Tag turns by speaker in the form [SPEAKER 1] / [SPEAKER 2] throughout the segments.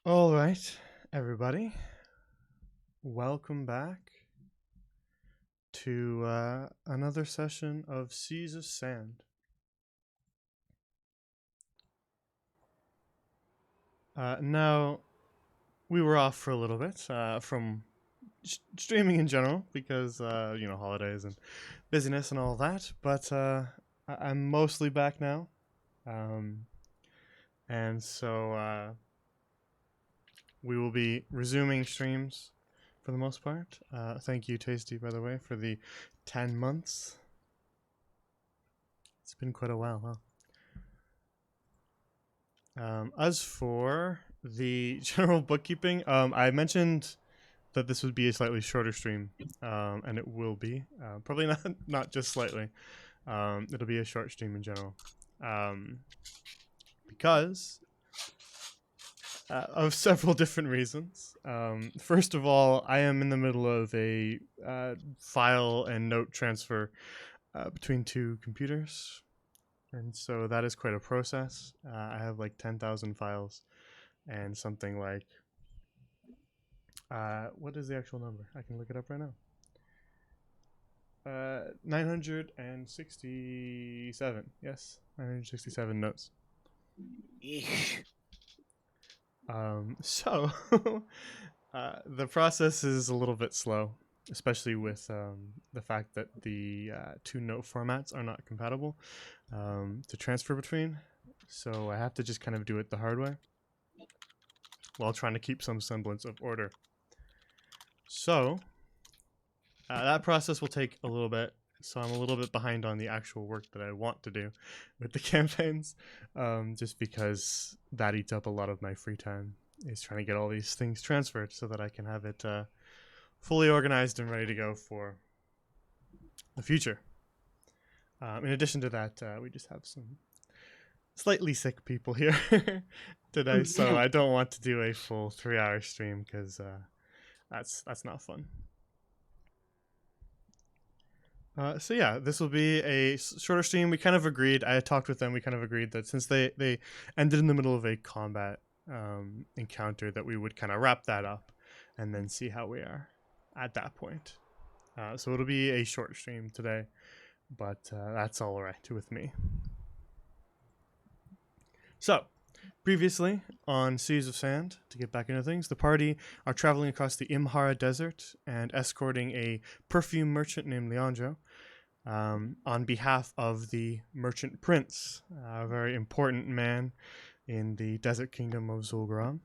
[SPEAKER 1] All right, everybody. Welcome back to another session of Seas of Sand. Now, we were off for a little bit from streaming in general because, holidays and busyness and all that, but I'm mostly back now. And so we will be resuming streams for the most part. Thank you, Tasty, by the way, for the 10 months. It's been quite a while, huh? As for the general bookkeeping, I mentioned that this would be a slightly shorter stream, and it will be. Probably not just slightly. It'll be a short stream in general, because of several different reasons. First of all, I am in the middle of a file and note transfer between two computers. And so that is quite a process. I have like 10,000 files and something like, what is the actual number? I can look it up right now. 967. Yes, 967 notes. So the process is a little bit slow, especially with the fact that the two note formats are not compatible to transfer between. So I have to just kind of do it the hard way while trying to keep some semblance of order. So that process will take a little bit. So I'm a little bit behind on the actual work that I want to do with the campaigns, just because that eats up a lot of my free time, is trying to get all these things transferred so that I can have it fully organized and ready to go for the future. In addition to that, we just have some slightly sick people here today, so I don't want to do a full 3-hour stream because that's not fun. So yeah, this will be a shorter stream. We kind of agreed. I had talked with them. We kind of agreed that since they ended in the middle of a combat encounter, that we would kind of wrap that up and then see how we are at that point. So it'll be a short stream today, but that's all right with me. So, previously on Seas of Sand, to get back into things, the party are traveling across the Imhara Desert and escorting a perfume merchant named Leandro on behalf of the Merchant Prince, a very important man in the Desert Kingdom of Zul'Garam.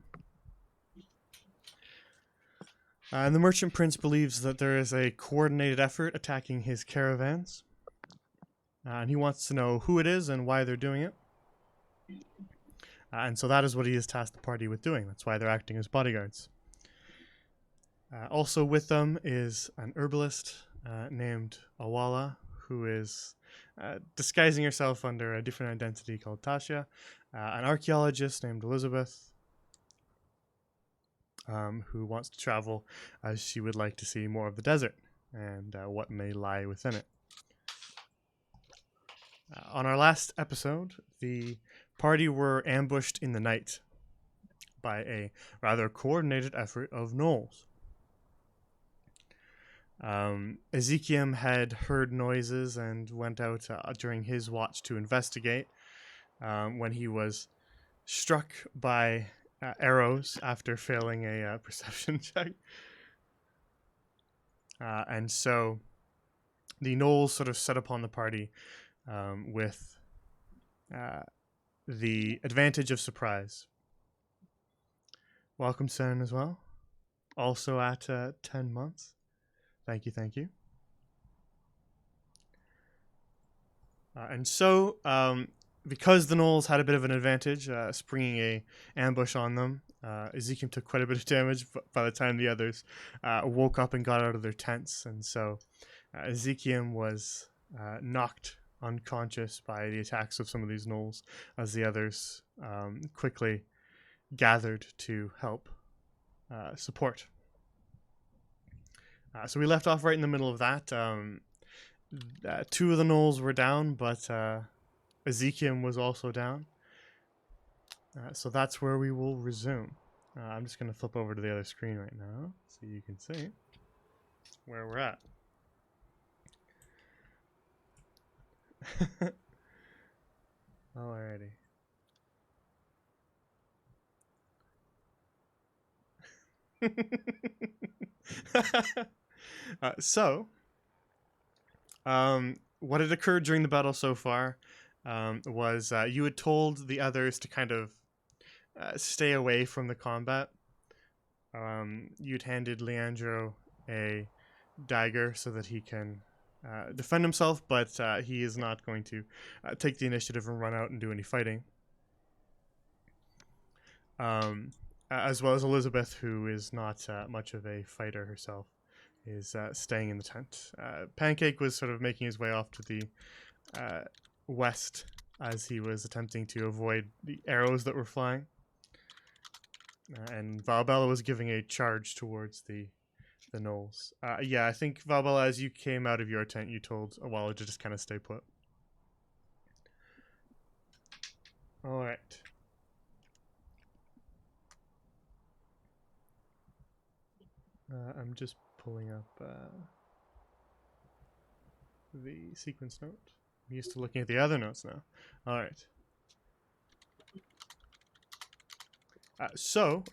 [SPEAKER 1] And the Merchant Prince believes that there is a coordinated effort attacking his caravans, and he wants to know who it is and why they're doing it. And so that is what he has tasked the party with doing. That's why they're acting as bodyguards. Also with them is an herbalist named Awala, who is disguising herself under a different identity called Tasha, an archaeologist named Elizabeth, who wants to travel as she would like to see more of the desert and what may lie within it. On our last episode, the party were ambushed in the night by a rather coordinated effort of gnolls. Ezekiel had heard noises and went out during his watch to investigate when he was struck by arrows after failing a perception check. And so the gnolls sort of set upon the party with the advantage of surprise. Welcome, Saren, as well. Also at 10 months. Thank you. And so, because the gnolls had a bit of an advantage, springing a ambush on them, Ezekiel took quite a bit of damage by the time the others woke up and got out of their tents. And so Ezekiel was knocked unconscious by the attacks of some of these gnolls as the others quickly gathered to help support. So we left off right in the middle of that. Two of the gnolls were down, but Ezekiel was also down. So that's where we will resume. I'm just going to flip over to the other screen right now so you can see where we're at. Alrighty. So, what had occurred during the battle so far was you had told the others to kind of stay away from the combat. You'd handed Leandro a dagger so that he can defend himself, but he is not going to take the initiative and run out and do any fighting. As well as Elizabeth, who is not much of a fighter herself, is staying in the tent. Pancake was sort of making his way off to the west as he was attempting to avoid the arrows that were flying. And Valbella was giving a charge towards the knolls. Yeah, I think Valbella, as you came out of your tent, you told Awala to just kind of stay put. All right. I'm just pulling up the sequence note. I'm used to looking at the other notes now. All right. So,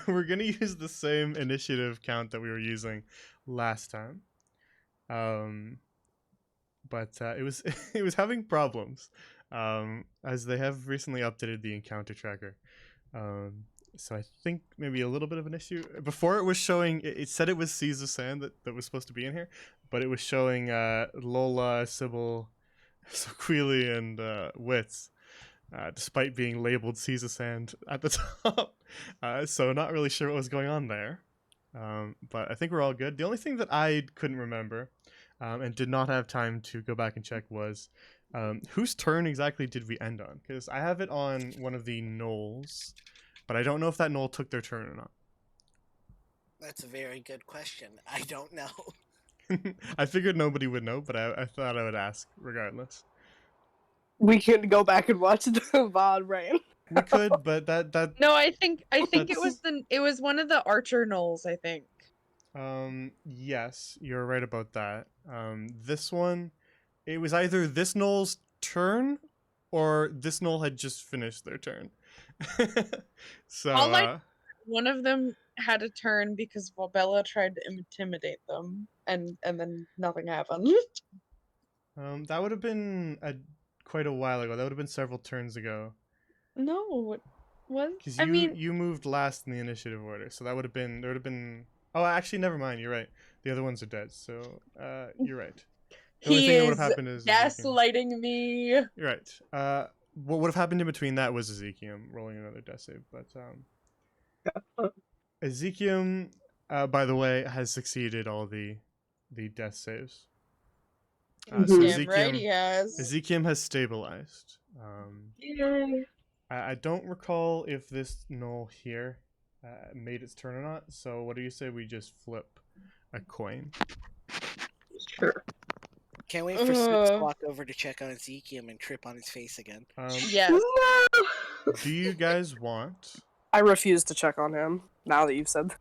[SPEAKER 1] we're going to use the same initiative count that we were using last time. But it was it was having problems as they have recently updated the encounter tracker. So I think maybe a little bit of an issue. Before it was showing, it said it was Seas of Sand that was supposed to be in here, but it was showing Lola, Sybil, Soquili, and Wits. Despite being labeled Seas of Sand at the top. So not really sure what was going on there. But I think we're all good. The only thing that I couldn't remember and did not have time to go back and check was whose turn exactly did we end on? Because I have it on one of the gnolls, but I don't know if that gnoll took their turn or not.
[SPEAKER 2] That's a very good question. I don't know.
[SPEAKER 1] I figured nobody would know, but I thought I would ask regardless.
[SPEAKER 3] We can go back and watch the VOD, right?
[SPEAKER 1] We could, but that
[SPEAKER 4] No, I think it
[SPEAKER 1] That's-
[SPEAKER 4] was one of the archer knolls, I think.
[SPEAKER 1] Yes, you're right about that. This one, it was either this gnoll's turn or this gnoll had just finished their turn. So
[SPEAKER 4] One of them had a turn because Bella tried to intimidate them, and then nothing happened.
[SPEAKER 1] that would have been quite a while ago. That would have been several turns ago.
[SPEAKER 4] No, what?
[SPEAKER 1] Because
[SPEAKER 4] I mean,
[SPEAKER 1] you moved last in the initiative order, so that would have been Oh, actually, never mind. You're right. The other ones are dead, so you're right. The only
[SPEAKER 4] he
[SPEAKER 1] thing that would
[SPEAKER 4] is
[SPEAKER 1] have happened is
[SPEAKER 4] gaslighting me.
[SPEAKER 1] You're right. What would have happened in between that was Ezekiel rolling another death save, but Ezekiel, by the way, has succeeded all the death saves. So
[SPEAKER 4] Damn right he has.
[SPEAKER 1] Ezekiel has stabilized. I don't recall if this gnoll here made its turn or not. So what do you say we just flip a coin?
[SPEAKER 3] Sure.
[SPEAKER 2] Can't wait for Snoop to walk over to check on Ezekiel and trip on his face again.
[SPEAKER 4] Yes.
[SPEAKER 1] Do you guys want?
[SPEAKER 3] I refuse to check on him, now that you've said that.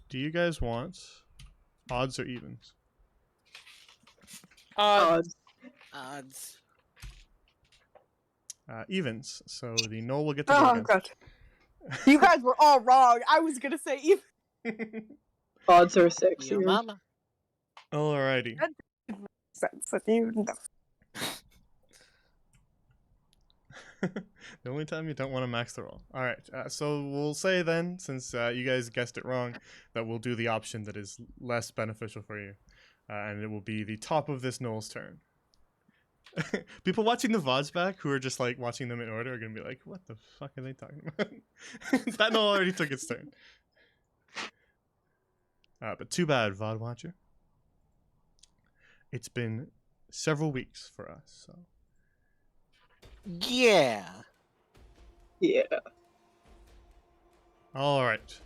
[SPEAKER 1] Do you guys want odds or evens?
[SPEAKER 4] Odds.
[SPEAKER 1] Evens. So the gnoll will get the
[SPEAKER 3] Oh, God. You guys were all wrong. I was going to say even.
[SPEAKER 5] Odds are 6.
[SPEAKER 2] Your mama.
[SPEAKER 1] Alrighty.
[SPEAKER 3] Sense that you know.
[SPEAKER 1] The only time you don't want to max the roll. Alright, so we'll say then, since you guys guessed it wrong, that we'll do the option that is less beneficial for you. And it will be the top of this gnoll's turn. People watching the VODs back who are just like watching them in order are going to be like, what the fuck are they talking about? That gnoll already took its turn. But too bad, VOD watcher. It's been several weeks for us, so.
[SPEAKER 2] Yeah.
[SPEAKER 5] Yeah.
[SPEAKER 1] All right.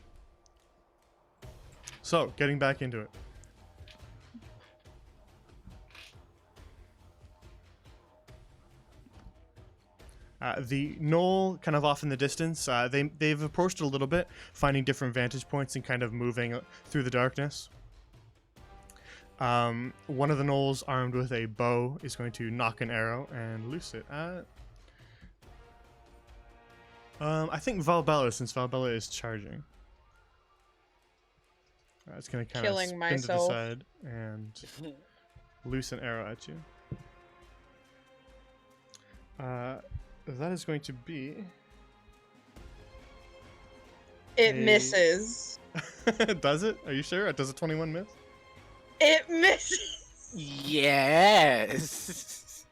[SPEAKER 1] So, getting back into it. The knoll, kind of off in the distance, they've approached it a little bit, finding different vantage points and kind of moving through the darkness. One of the gnolls, armed with a bow, is going to knock an arrow and loose it at... I think Valbella, since Valbella is charging. It's going to kind of
[SPEAKER 4] Killing
[SPEAKER 1] spin
[SPEAKER 4] myself.
[SPEAKER 1] to the side and loose an arrow at you. That is going to be...
[SPEAKER 4] It
[SPEAKER 1] a-
[SPEAKER 4] misses.
[SPEAKER 1] Does it? Are you sure? Does a 21 miss?
[SPEAKER 4] It misses.
[SPEAKER 2] Yes.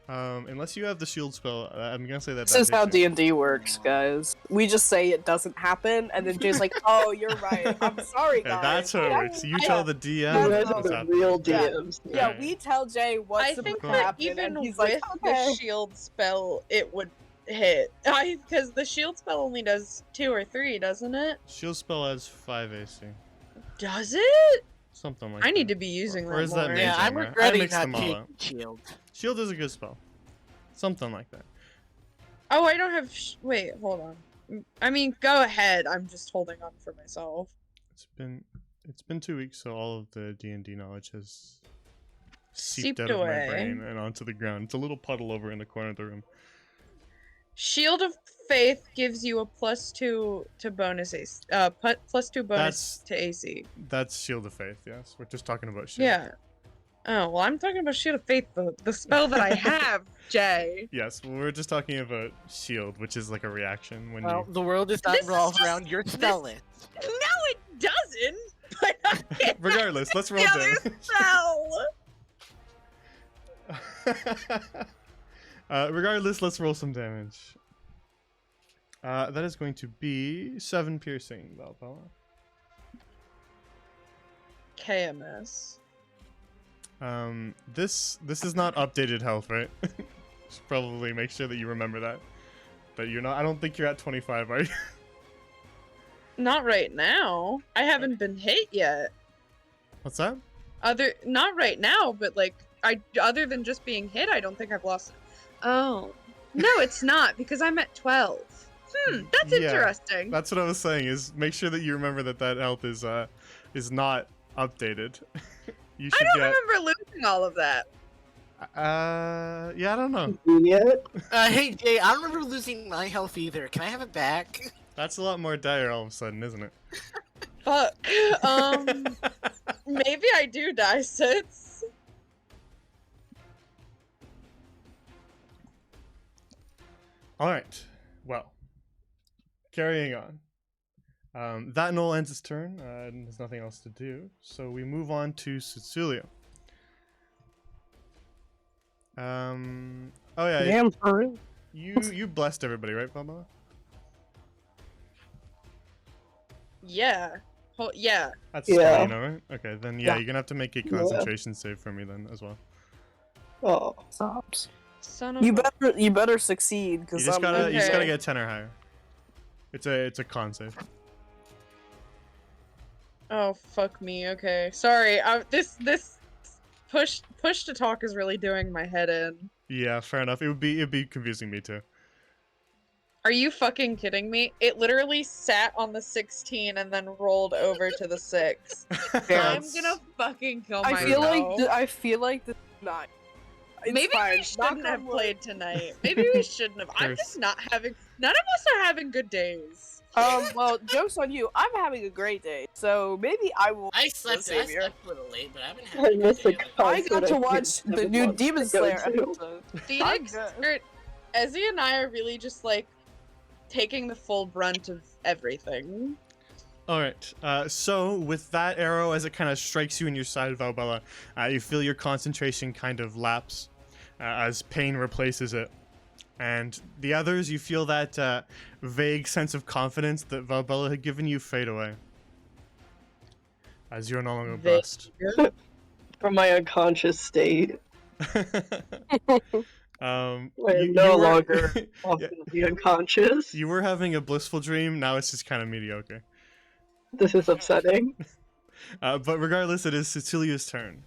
[SPEAKER 1] Unless you have the shield spell, I'm gonna say that.
[SPEAKER 3] This is how D&D works, guys. We just say it doesn't happen, and then Jay's like, "Oh, you're right. I'm sorry,
[SPEAKER 1] Yeah,
[SPEAKER 3] guys."
[SPEAKER 1] that's how it
[SPEAKER 3] Yeah,
[SPEAKER 1] works. You
[SPEAKER 3] yeah.
[SPEAKER 1] tell the
[SPEAKER 5] You
[SPEAKER 1] DM
[SPEAKER 3] That's
[SPEAKER 5] guys are
[SPEAKER 1] what's
[SPEAKER 5] the
[SPEAKER 1] happening.
[SPEAKER 5] real
[SPEAKER 3] Yeah.
[SPEAKER 5] DMs.
[SPEAKER 3] Yeah,
[SPEAKER 1] Right.
[SPEAKER 3] we tell Jay what's
[SPEAKER 4] I
[SPEAKER 3] supposed
[SPEAKER 4] think
[SPEAKER 3] to
[SPEAKER 4] that
[SPEAKER 3] happen,
[SPEAKER 4] even
[SPEAKER 3] and he's
[SPEAKER 4] with
[SPEAKER 3] like,
[SPEAKER 4] the
[SPEAKER 3] "Okay."
[SPEAKER 4] shield spell, it would hit. Because the shield spell only does 2 or 3, doesn't it?
[SPEAKER 1] Shield spell has 5 AC,
[SPEAKER 4] Does it?
[SPEAKER 1] something like
[SPEAKER 4] I
[SPEAKER 1] that.
[SPEAKER 4] need to be using
[SPEAKER 1] Or
[SPEAKER 4] that
[SPEAKER 1] is that
[SPEAKER 4] more.
[SPEAKER 1] mage
[SPEAKER 2] Yeah, I'm
[SPEAKER 1] armor? I
[SPEAKER 2] regretting
[SPEAKER 1] mixed
[SPEAKER 2] not
[SPEAKER 1] them all
[SPEAKER 2] taking
[SPEAKER 1] up.
[SPEAKER 2] shield.
[SPEAKER 1] Shield is a good spell, something like that.
[SPEAKER 4] Oh, I don't have. Wait, hold on. I mean, go ahead. I'm just holding on for myself.
[SPEAKER 1] It's been 2 weeks, so all of the D&D knowledge has
[SPEAKER 4] Seeped
[SPEAKER 1] out of my
[SPEAKER 4] away.
[SPEAKER 1] brain and onto the ground. It's a little puddle over in the corner of the room.
[SPEAKER 4] Shield of Faith gives you a +2 to bonus AC. +2 bonus to AC.
[SPEAKER 1] That's Shield of Faith. Yes, we're just talking about shield.
[SPEAKER 4] Yeah. Oh well, I'm talking about Shield of Faith, the spell that I have, Jay.
[SPEAKER 1] Yes, well, we're just talking about shield, which is like a reaction when
[SPEAKER 2] Well,
[SPEAKER 1] you.
[SPEAKER 2] the world does not
[SPEAKER 4] This is
[SPEAKER 2] revolve
[SPEAKER 4] just-
[SPEAKER 2] around your spell list.
[SPEAKER 4] No, it doesn't. But I can't
[SPEAKER 1] Regardless, let's roll
[SPEAKER 4] the other
[SPEAKER 1] down.
[SPEAKER 4] spell.
[SPEAKER 1] Regardless, let's roll some damage. That is going to be 7 piercing, Valpella.
[SPEAKER 4] KMS.
[SPEAKER 1] This is not updated health, right? Should probably make sure that you remember that. But you're not. I don't think you're at 25, are you?
[SPEAKER 4] Not right now. I haven't been hit yet.
[SPEAKER 1] What's that?
[SPEAKER 4] Not right now, but like other than just being hit, I don't think I've lost it. Oh. No, it's not, because I'm at 12. That's
[SPEAKER 1] Yeah.
[SPEAKER 4] interesting.
[SPEAKER 1] That's what I was saying. Is make sure that you remember that health is not updated. You
[SPEAKER 4] I
[SPEAKER 1] should
[SPEAKER 4] don't
[SPEAKER 1] get.
[SPEAKER 4] remember losing all of that.
[SPEAKER 1] Yeah, I don't know.
[SPEAKER 5] Convenient.
[SPEAKER 2] Hey Jay, I don't remember losing my health either. Can I have it back?
[SPEAKER 1] That's a lot more dire all of a sudden, isn't it?
[SPEAKER 4] Fuck. Maybe I do die, Sits.
[SPEAKER 1] All right. Well, carrying on. That Knoll ends its turn. And there's nothing else to do, so we move on to Cecilia. Oh yeah,
[SPEAKER 3] Damn, for real.
[SPEAKER 1] you blessed everybody, right, Pamela?
[SPEAKER 4] Yeah. Yeah.
[SPEAKER 1] That's
[SPEAKER 5] Yeah.
[SPEAKER 1] you know, right? Okay, then yeah,
[SPEAKER 3] Yeah.
[SPEAKER 1] you're gonna have to make a
[SPEAKER 5] Yeah.
[SPEAKER 1] concentration save for me then as well.
[SPEAKER 5] Oh.
[SPEAKER 3] Stops.
[SPEAKER 4] Son of
[SPEAKER 3] You
[SPEAKER 4] a...
[SPEAKER 3] you better succeed
[SPEAKER 1] You
[SPEAKER 3] because
[SPEAKER 1] just gotta you just gotta
[SPEAKER 4] Okay.
[SPEAKER 1] get 10 or higher. It's a con save.
[SPEAKER 4] Oh, fuck me. Okay. Sorry. This push to talk is really doing my head in.
[SPEAKER 1] Yeah, fair enough. It'd be confusing me too.
[SPEAKER 4] Are you fucking kidding me? It literally sat on the 16 and then rolled over to the 6. I'm
[SPEAKER 1] That's-
[SPEAKER 4] gonna fucking kill
[SPEAKER 3] I
[SPEAKER 4] myself.
[SPEAKER 3] feel like this is not. It's
[SPEAKER 4] Maybe
[SPEAKER 3] fine.
[SPEAKER 4] we shouldn't
[SPEAKER 3] Knock
[SPEAKER 4] have
[SPEAKER 3] on wood.
[SPEAKER 4] played tonight. Maybe we shouldn't have. I'm just not having. None of us are having good days.
[SPEAKER 3] Well, joke's on you. I'm having a great day, so maybe I will.
[SPEAKER 2] I
[SPEAKER 3] the
[SPEAKER 2] slept
[SPEAKER 3] savior.
[SPEAKER 2] a little late, but I've been
[SPEAKER 5] I
[SPEAKER 2] having a
[SPEAKER 5] missed
[SPEAKER 2] good
[SPEAKER 5] the
[SPEAKER 2] day.
[SPEAKER 5] call.
[SPEAKER 3] I got to watch the
[SPEAKER 5] 7
[SPEAKER 3] new
[SPEAKER 5] months
[SPEAKER 3] Demon
[SPEAKER 5] ago,
[SPEAKER 3] Slayer
[SPEAKER 5] too.
[SPEAKER 3] episode.
[SPEAKER 4] Phoenix,
[SPEAKER 3] good.
[SPEAKER 4] Ezzy and I are really just like taking the full brunt of everything.
[SPEAKER 1] All right. So with that arrow, as it kind of strikes you in your side, Valbella, you feel your concentration kind of lapse as pain replaces it. And the others, you feel that vague sense of confidence that Valbella had given you fade away. As you're no longer
[SPEAKER 4] Vague.
[SPEAKER 1] blessed.
[SPEAKER 5] From my unconscious state.
[SPEAKER 1] Um,
[SPEAKER 5] I am
[SPEAKER 1] you
[SPEAKER 5] no
[SPEAKER 1] were-
[SPEAKER 5] longer
[SPEAKER 1] Yeah,
[SPEAKER 5] obviously unconscious.
[SPEAKER 1] you were having a blissful dream. Now it's just kind of mediocre.
[SPEAKER 5] This is upsetting.
[SPEAKER 1] But regardless, it is Cecilia's turn.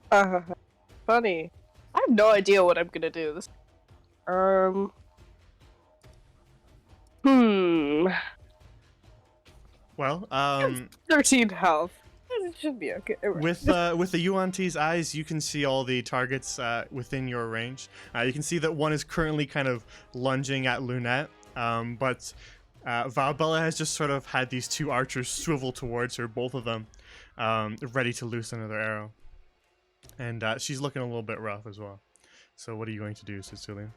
[SPEAKER 3] Funny. I have no idea what I'm gonna do. Um. Hmm.
[SPEAKER 1] Well,
[SPEAKER 3] 13 health. It should be okay.
[SPEAKER 1] with the Yuan-Ti's eyes, you can see all the targets within your range. You can see that one is currently kind of lunging at Lunette, but Valbella has just sort of had these two archers swivel towards her, both of them, ready to loose another arrow. And she's looking a little bit rough as well. So what are you going to do, Cecilia?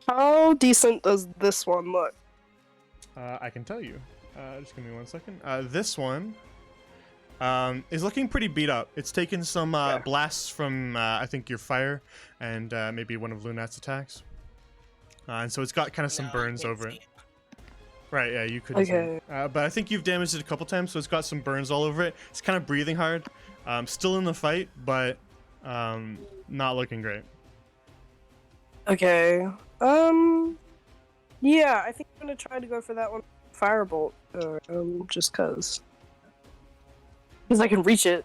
[SPEAKER 3] How decent does this one look?
[SPEAKER 1] I can tell you. Just give me 1 second. This one is looking pretty beat up. It's taken some blasts from, I think, your fire and maybe one of Lunette's attacks. And so it's got kind of some burns over it. Right, yeah, you couldn't see it. But I think you've damaged it a couple times, so it's got some burns all over it. It's kind of breathing hard. Still in the fight, but not looking great.
[SPEAKER 3] Okay. Yeah, I think I'm gonna try to go for that one. Firebolt. Just cause I can reach it.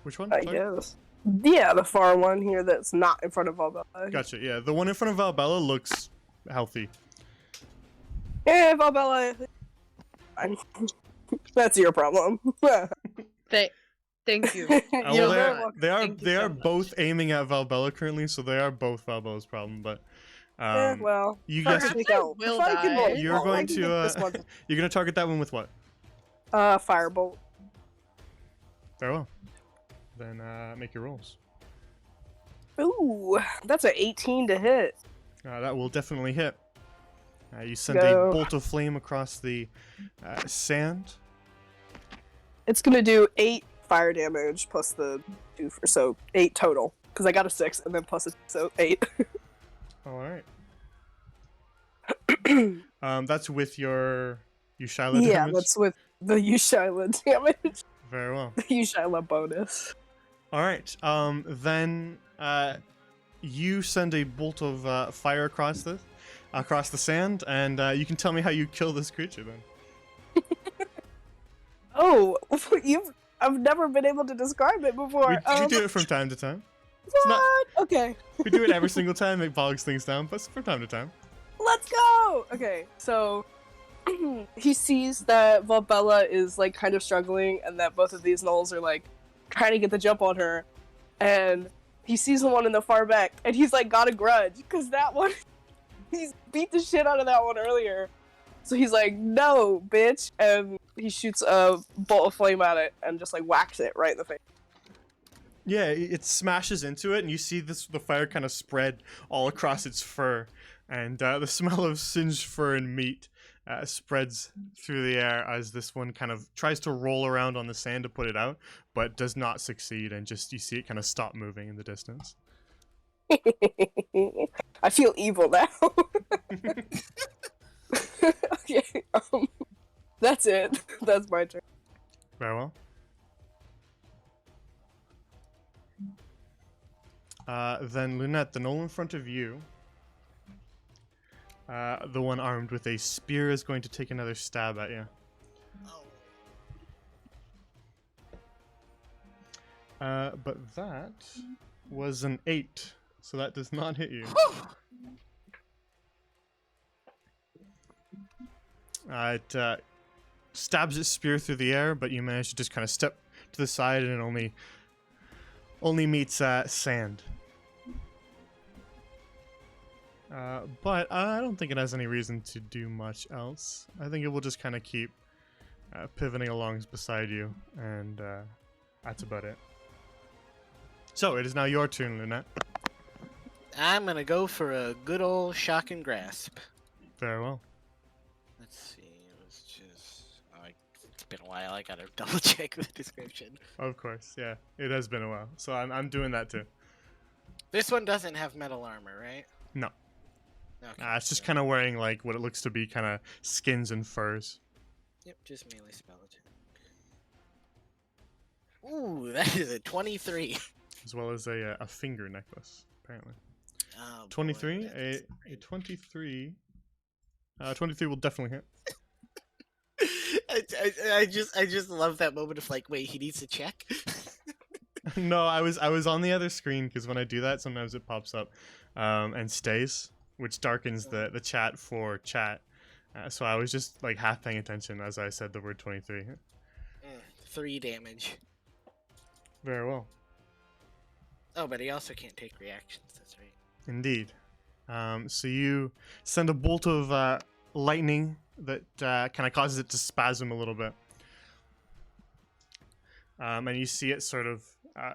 [SPEAKER 1] Which one?
[SPEAKER 3] I guess. Yeah, the far one here that's not in front of Valbella.
[SPEAKER 1] Gotcha, yeah. The one in front of Valbella looks healthy.
[SPEAKER 3] Yeah, Valbella. Fine. That's your problem.
[SPEAKER 4] Thank you.
[SPEAKER 1] Well, they
[SPEAKER 4] Thank you
[SPEAKER 1] are
[SPEAKER 4] so much.
[SPEAKER 1] both aiming at Valbella currently, so they are both Valbella's problem. But
[SPEAKER 3] well,
[SPEAKER 1] you
[SPEAKER 3] if I
[SPEAKER 1] guys,
[SPEAKER 3] can
[SPEAKER 4] Perhaps I
[SPEAKER 3] go-
[SPEAKER 4] will
[SPEAKER 3] if I can
[SPEAKER 4] die.
[SPEAKER 3] roll-
[SPEAKER 1] you're
[SPEAKER 3] I
[SPEAKER 1] going
[SPEAKER 3] can
[SPEAKER 1] to
[SPEAKER 3] get this one.
[SPEAKER 1] you're gonna target that one with what?
[SPEAKER 3] Firebolt.
[SPEAKER 1] Very well. Then make your rolls.
[SPEAKER 3] Ooh, that's an 18 to hit.
[SPEAKER 1] That will definitely hit. You send
[SPEAKER 3] Go.
[SPEAKER 1] a bolt of flame across the sand.
[SPEAKER 3] It's gonna do 8 fire damage plus the 2 so 8 total. Because I got a 6 and then plus a so 8.
[SPEAKER 1] All right. That's with your Ushala
[SPEAKER 3] Yeah,
[SPEAKER 1] damage.
[SPEAKER 3] that's with the Ushala damage.
[SPEAKER 1] Very well.
[SPEAKER 3] The Ushala bonus.
[SPEAKER 1] All right. Then you send a bolt of fire across the sand, and you can tell me how you kill this creature. Then.
[SPEAKER 3] Oh, I've never been able to describe it before.
[SPEAKER 1] We do it from time to time.
[SPEAKER 3] What?
[SPEAKER 1] not-
[SPEAKER 3] Okay.
[SPEAKER 1] We do it every single time. It bogs things down, but from time to time.
[SPEAKER 3] Let's go! Okay, so he sees that Valbella is like kind of struggling and that both of these gnolls are like trying to get the jump on her. And he sees the one in the far back and he's like got a grudge because that one, he's beat the shit out of that one earlier. So he's like, no, bitch. And he shoots a bolt of flame at it and just like whacks it right in the face.
[SPEAKER 1] Yeah, it smashes into it, and you see the fire kind of spread all across its fur, and the smell of singed fur and meat spreads through the air as this one kind of tries to roll around on the sand to put it out, but does not succeed, and just you see it kind of stop moving in the distance.
[SPEAKER 3] I feel evil now. Okay, that's it. That's my turn.
[SPEAKER 1] Very well. Then Lunette, the gnoll in front of you, the one armed with a spear, is going to take another stab at you. But that was an 8, so that does not hit you. It stabs its spear through the air, but you manage to just kind of step to the side, and it only meets sand. But I don't think it has any reason to do much else. I think it will just kind of keep pivoting along beside you, and that's about it. So it is now your turn, Lunette.
[SPEAKER 2] I'm gonna go for a good old shock and grasp.
[SPEAKER 1] Very well.
[SPEAKER 2] Let's see. It was just. It's been a while. I gotta double check the description.
[SPEAKER 1] Of course, yeah. It has been a while, so I'm doing that too.
[SPEAKER 2] This one doesn't have metal armor, right?
[SPEAKER 1] No.
[SPEAKER 2] Okay.
[SPEAKER 1] It's just kind of wearing like what it looks to be kind of skins and furs.
[SPEAKER 2] Yep, just melee spell attack. Ooh, that is a 23.
[SPEAKER 1] As well as a finger necklace, apparently.
[SPEAKER 2] Oh, boy,
[SPEAKER 1] 23?
[SPEAKER 2] that's-
[SPEAKER 1] A 23. 23 will definitely hit.
[SPEAKER 2] I just love that moment of like, wait, he needs to check.
[SPEAKER 1] No, I was on the other screen because when I do that, sometimes it pops up and stays, which darkens the chat for chat. So I was just like half paying attention as I said the word 23.
[SPEAKER 2] 3 damage.
[SPEAKER 1] Very well.
[SPEAKER 2] Oh, but he also can't take reactions. That's right.
[SPEAKER 1] Indeed. So you send a bolt of lightning that kind of causes it to spasm a little bit. And you see it sort of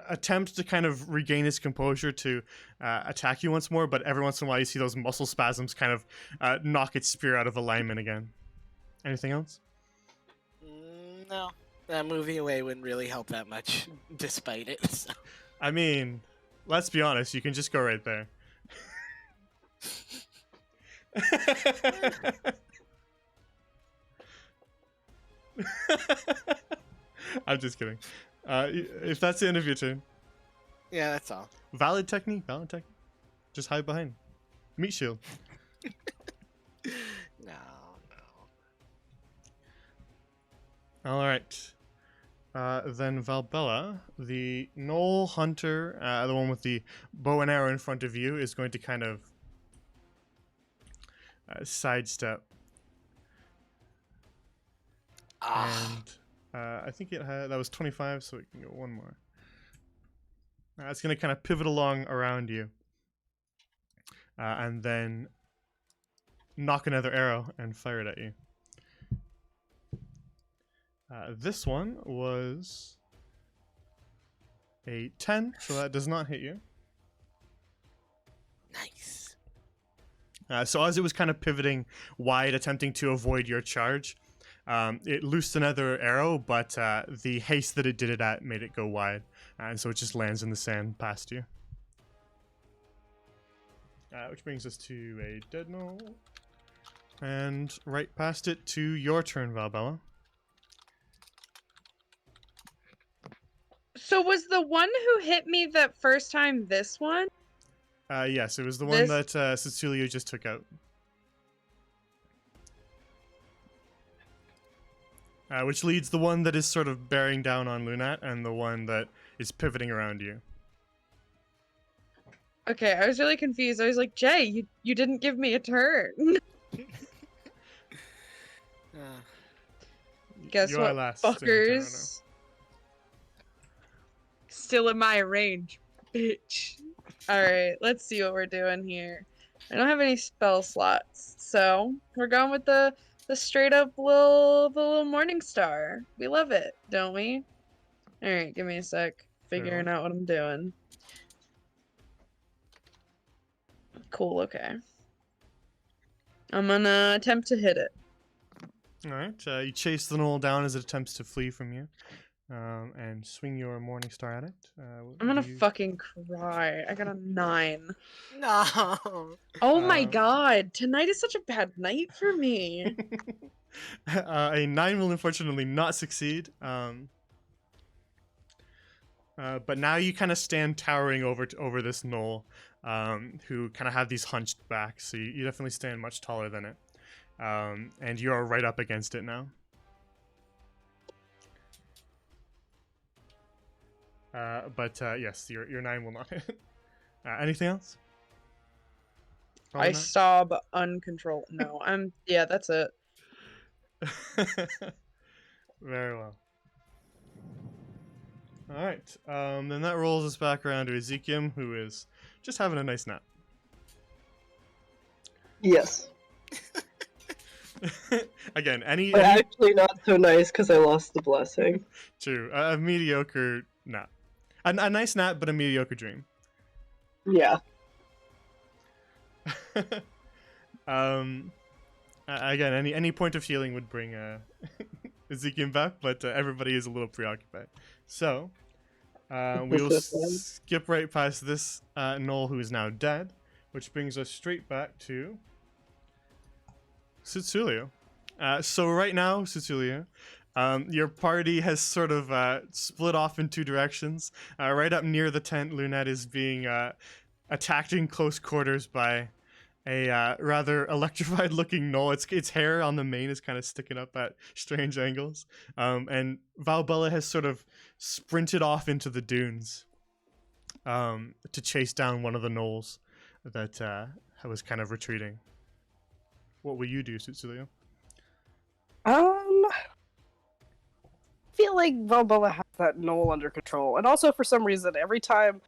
[SPEAKER 1] attempt to kind of regain its composure to attack you once more, but every once in a while you see those muscle spasms kind of knock its spear out of alignment again. Anything else?
[SPEAKER 2] No. Moving away wouldn't really help that much, despite it. So.
[SPEAKER 1] I mean, let's be honest, you can just go right there. I'm just kidding. If that's the end of your turn.
[SPEAKER 2] Yeah, that's all.
[SPEAKER 1] Valid technique. Just hide behind. Meat shield.
[SPEAKER 2] No.
[SPEAKER 1] All right. Then Valbella, the Knoll Hunter, the one with the bow and arrow in front of you, is going to kind of sidestep. And I think that was 25, so it can go one more. It's going to kind of pivot along around you. And then knock another arrow and fire it at you. This one was a 10, so that does not hit you.
[SPEAKER 2] Nice.
[SPEAKER 1] So as it was kind of pivoting wide, attempting to avoid your charge, it loosed another arrow, but the haste that it did it at made it go wide, and so it just lands in the sand past you. Which brings us to a dead knoll, and right past it to your turn, Valbella.
[SPEAKER 4] So was the one who hit me the first time this one?
[SPEAKER 1] Yes, it was the one that Cecilia just took out. Which leads the one that is sort of bearing down on Lunat and the one that is pivoting around you.
[SPEAKER 4] Okay, I was really confused. I was like, Jay, you didn't give me a turn. Guess
[SPEAKER 1] You are
[SPEAKER 4] what,
[SPEAKER 1] last in turn,
[SPEAKER 4] fuckers? Still in my range, bitch. Alright, let's see what we're doing here. I don't have any spell slots, so we're going with the straight up the little morning star. We love it, don't we? Alright, give me a sec. Figuring out what I'm doing. Cool, okay. I'm gonna attempt to hit it.
[SPEAKER 1] Alright, you chase the knoll down as it attempts to flee from you. And swing your morning star at it.
[SPEAKER 4] I'm gonna fucking cry. I got a 9.
[SPEAKER 2] No.
[SPEAKER 4] Oh my god, tonight is such a bad night for me.
[SPEAKER 1] A 9 will unfortunately not succeed. But now you kind of stand towering over this knoll, who kind of have these hunched backs, so you definitely stand much taller than it. And you are right up against it now. But yes, your 9 will not hit. Anything else? Probably
[SPEAKER 4] I
[SPEAKER 1] not.
[SPEAKER 4] sob uncontrolled. No, yeah, that's it.
[SPEAKER 1] Very well. All right. Then that rolls us back around to Ezekiel, who is just having a nice nap.
[SPEAKER 5] Yes.
[SPEAKER 1] Again, any
[SPEAKER 5] But actually not so nice because I lost the blessing.
[SPEAKER 1] true, a mediocre nap. A nice nap, but a mediocre dream.
[SPEAKER 5] Yeah.
[SPEAKER 1] Again, any point of healing would bring Ezekiel back, but everybody is a little preoccupied. So we will skip right past this Knoll, who is now dead, which brings us straight back to Sutsulio. So right now, Sutsulio, your party has sort of split off in two directions. Right up near the tent, Lunette is being attacked in close quarters by a rather electrified looking Knoll. Its hair on the mane is kind of sticking up at strange angles. And Valbella has sort of sprinted off into the dunes. to chase down one of the gnolls that was kind of retreating. What will you do, Tsutsui?
[SPEAKER 3] I feel like Valbella has that knoll under control, and also for some reason, every time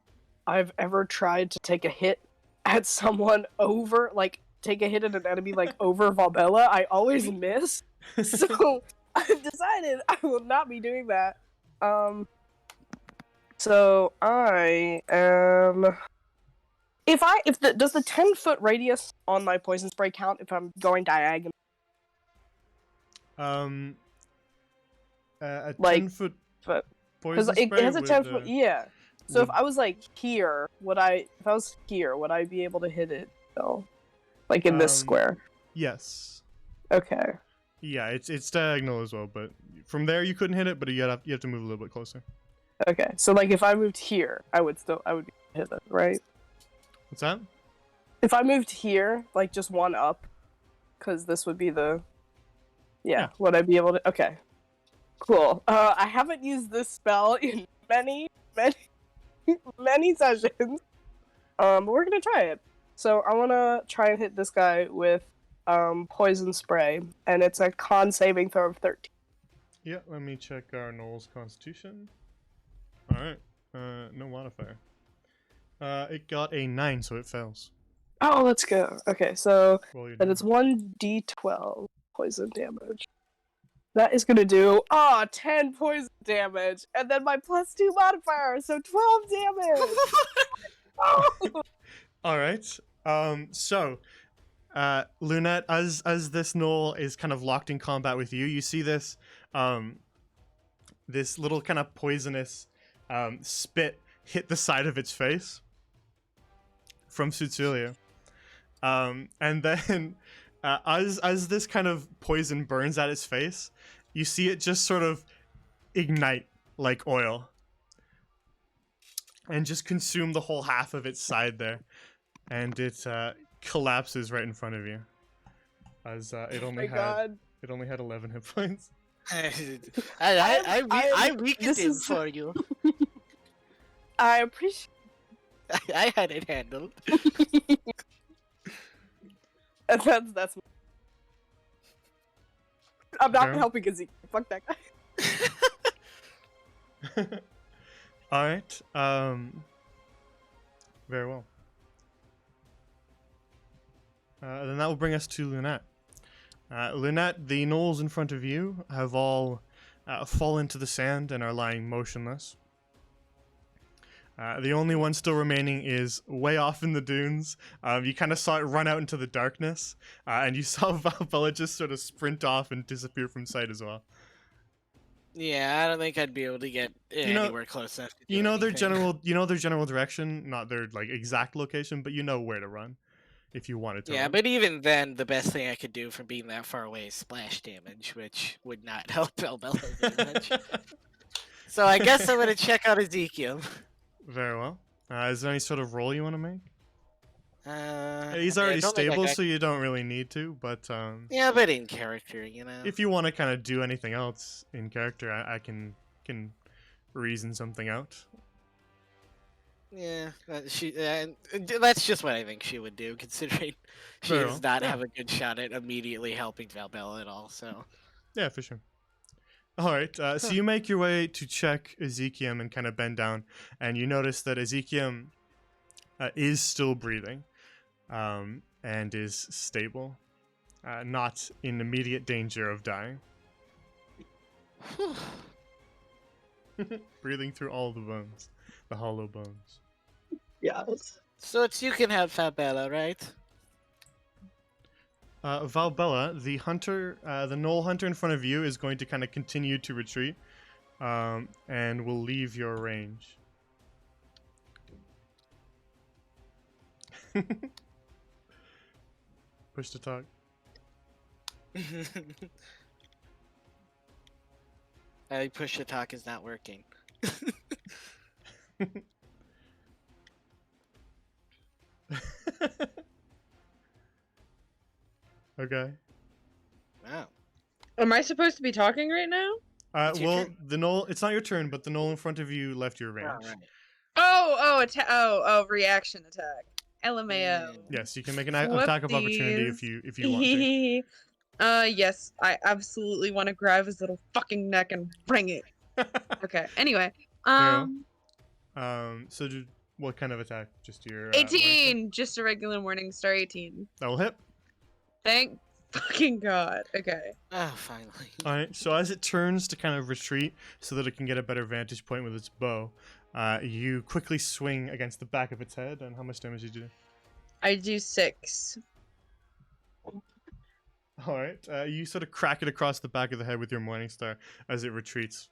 [SPEAKER 3] I've ever tried to take a hit at someone over, like take a hit at an enemy like over Valbella, I always miss. So I've decided I will not be doing that. So I am. Does the 10-foot radius on my poison spray count if I'm going diagonal?
[SPEAKER 1] A
[SPEAKER 3] Like,
[SPEAKER 1] 10-foot
[SPEAKER 3] but because
[SPEAKER 1] poison
[SPEAKER 3] it
[SPEAKER 1] spray
[SPEAKER 3] has a
[SPEAKER 1] would,
[SPEAKER 3] 10-foot, yeah. So if
[SPEAKER 1] would-
[SPEAKER 3] I was like here, would I? If I was here, would I be able to hit it though? Like in this square?
[SPEAKER 1] Yes.
[SPEAKER 3] Okay.
[SPEAKER 1] Yeah, it's diagonal as well, but from there you couldn't hit it, but you have to move a little bit closer.
[SPEAKER 3] Okay. So like if I moved here, I would be able to hit it, right?
[SPEAKER 1] What's that?
[SPEAKER 3] If I moved here, like just one up, because this would be the. Yeah. Would I be able to? Okay. Cool. I haven't used this spell in many sessions. But we're gonna try it. So I wanna try and hit this guy with poison spray, and it's a con saving throw of 13.
[SPEAKER 1] Yeah, let me check our Knoll's constitution. Alright. No modifier. It got a 9, so it fails.
[SPEAKER 3] Oh, let's go. Okay, so
[SPEAKER 1] Roll your
[SPEAKER 3] then it's
[SPEAKER 1] damage.
[SPEAKER 3] 1d12 poison damage. That is gonna do 10 poison damage, and then my +2 modifier, so 12 damage. Oh!
[SPEAKER 1] Alright. So Lunette, as this Gnoll is kind of locked in combat with you, you see this this little kind of poisonous spit hit the side of its face from Sutsulia. And then as this kind of poison burns at its face, you see it just sort of ignite like oil and just consume the whole half of its side there, and it collapses right in front of you as it only had 11 hit points.
[SPEAKER 2] I weakened
[SPEAKER 3] This
[SPEAKER 2] him
[SPEAKER 3] is-
[SPEAKER 2] for you.
[SPEAKER 3] I appreciate.
[SPEAKER 2] I had it handled.
[SPEAKER 3] That's. I'm not
[SPEAKER 1] Fair.
[SPEAKER 3] helping Ezekiel. Fuck that guy.
[SPEAKER 1] All right. Very well. Then that will bring us to Lunette. Lunette, the gnolls in front of you have all fallen to the sand and are lying motionless. The only one still remaining is way off in the dunes. You kind of saw it run out into the darkness, and you saw Valbella just sort of sprint off and disappear from sight as well.
[SPEAKER 2] Yeah, I don't think I'd be able to get
[SPEAKER 1] know-
[SPEAKER 2] anywhere close enough. To do
[SPEAKER 1] You know their
[SPEAKER 2] anything.
[SPEAKER 1] general direction, not their like exact location, but you know where to run if you wanted to.
[SPEAKER 2] Yeah,
[SPEAKER 1] run.
[SPEAKER 2] but even then, the best thing I could do from being that far away is splash damage, which would not help Valbella very much. So I guess I'm gonna check out Ezekiel.
[SPEAKER 1] Very well. Is there any sort of roll you want to make? He's
[SPEAKER 2] I
[SPEAKER 1] already
[SPEAKER 2] don't think I
[SPEAKER 1] stable,
[SPEAKER 2] got-
[SPEAKER 1] so you don't really need to. But
[SPEAKER 2] Yeah, but in character, you know.
[SPEAKER 1] if you want to kind of do anything else in character, I can reason something out.
[SPEAKER 2] Yeah, that's just what I think she would do, considering she
[SPEAKER 1] Very
[SPEAKER 2] does
[SPEAKER 1] well.
[SPEAKER 2] not
[SPEAKER 1] Yeah.
[SPEAKER 2] have a good shot at immediately helping Valbella at all. So
[SPEAKER 1] Yeah, for sure. All right. So you make your way to check Ezekiel and kind of bend down, and you notice that Ezekiel is still breathing, and is stable, not in immediate danger of dying. Breathing through all the bones, the hollow bones.
[SPEAKER 5] Yes.
[SPEAKER 2] So it's you can help Valbella, right?
[SPEAKER 1] Valbella, the hunter, the gnoll hunter in front of you is going to kind of continue to retreat, and will leave your range. Push to talk.
[SPEAKER 2] I push to talk is not working.
[SPEAKER 1] Okay.
[SPEAKER 2] Wow.
[SPEAKER 4] Am I supposed to be talking right now?
[SPEAKER 2] It's your
[SPEAKER 1] Well,
[SPEAKER 2] turn.
[SPEAKER 1] the gnoll, it's not your turn, but the gnoll in front of you left your range.
[SPEAKER 2] Alright.
[SPEAKER 4] Oh, reaction attack. LMAO.
[SPEAKER 1] Yes, you can make an attack of opportunity if you want to.
[SPEAKER 4] Yes, I absolutely want to grab his little fucking neck and wring it. Okay. Anyway,
[SPEAKER 1] Very well. So what kind of attack? Just your
[SPEAKER 4] 18, just a regular Morningstar 18.
[SPEAKER 1] that will hit.
[SPEAKER 4] Thank fucking god. Okay.
[SPEAKER 2] Oh, finally.
[SPEAKER 1] All right. So as it turns to kind of retreat, so that it can get a better vantage point with its bow, you quickly swing against the back of its head. And how much damage did you do?
[SPEAKER 4] I do 6.
[SPEAKER 1] All right. You sort of crack it across the back of the head with your Morningstar as it retreats,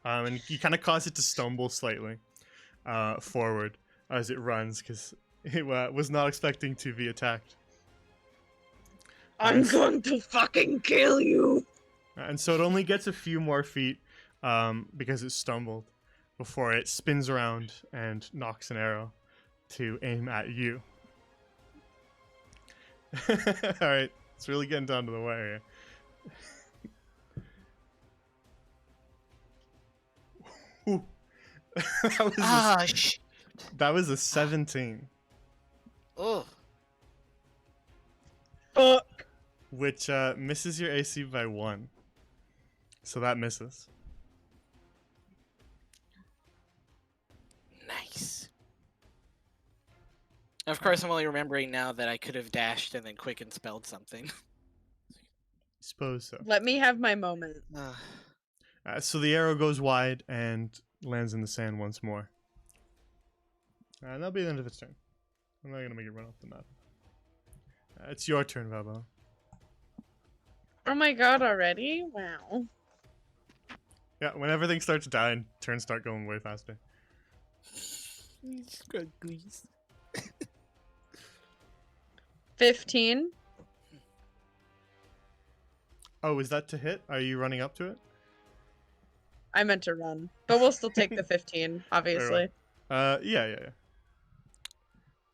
[SPEAKER 1] and you kind of cause it to stumble slightly forward as it runs because it was not expecting to be attacked.
[SPEAKER 4] I'm going to fucking kill you.
[SPEAKER 1] And so it only gets a few more feet because it stumbled before it spins around and knocks an arrow to aim at you. All right. It's really getting down to the wire here. Ooh. That was a 17.
[SPEAKER 2] Oh.
[SPEAKER 4] Fuck.
[SPEAKER 1] Which misses your AC by 1. So that misses.
[SPEAKER 2] Nice. Of course, I'm only remembering now that I could have dashed and then quick and spelled something.
[SPEAKER 1] Suppose so.
[SPEAKER 4] Let me have my moment.
[SPEAKER 1] So the arrow goes wide and lands in the sand once more. And that'll be the end of its turn. I'm not going to make it run off the map. It's your turn, Valbo.
[SPEAKER 4] Oh my god, already? Wow.
[SPEAKER 1] Yeah, when everything starts dying, turns start going way faster.
[SPEAKER 4] 15.
[SPEAKER 1] Oh, is that to hit? Are you running up to it?
[SPEAKER 4] I meant to run, but we'll still take the 15, obviously.
[SPEAKER 1] Yeah.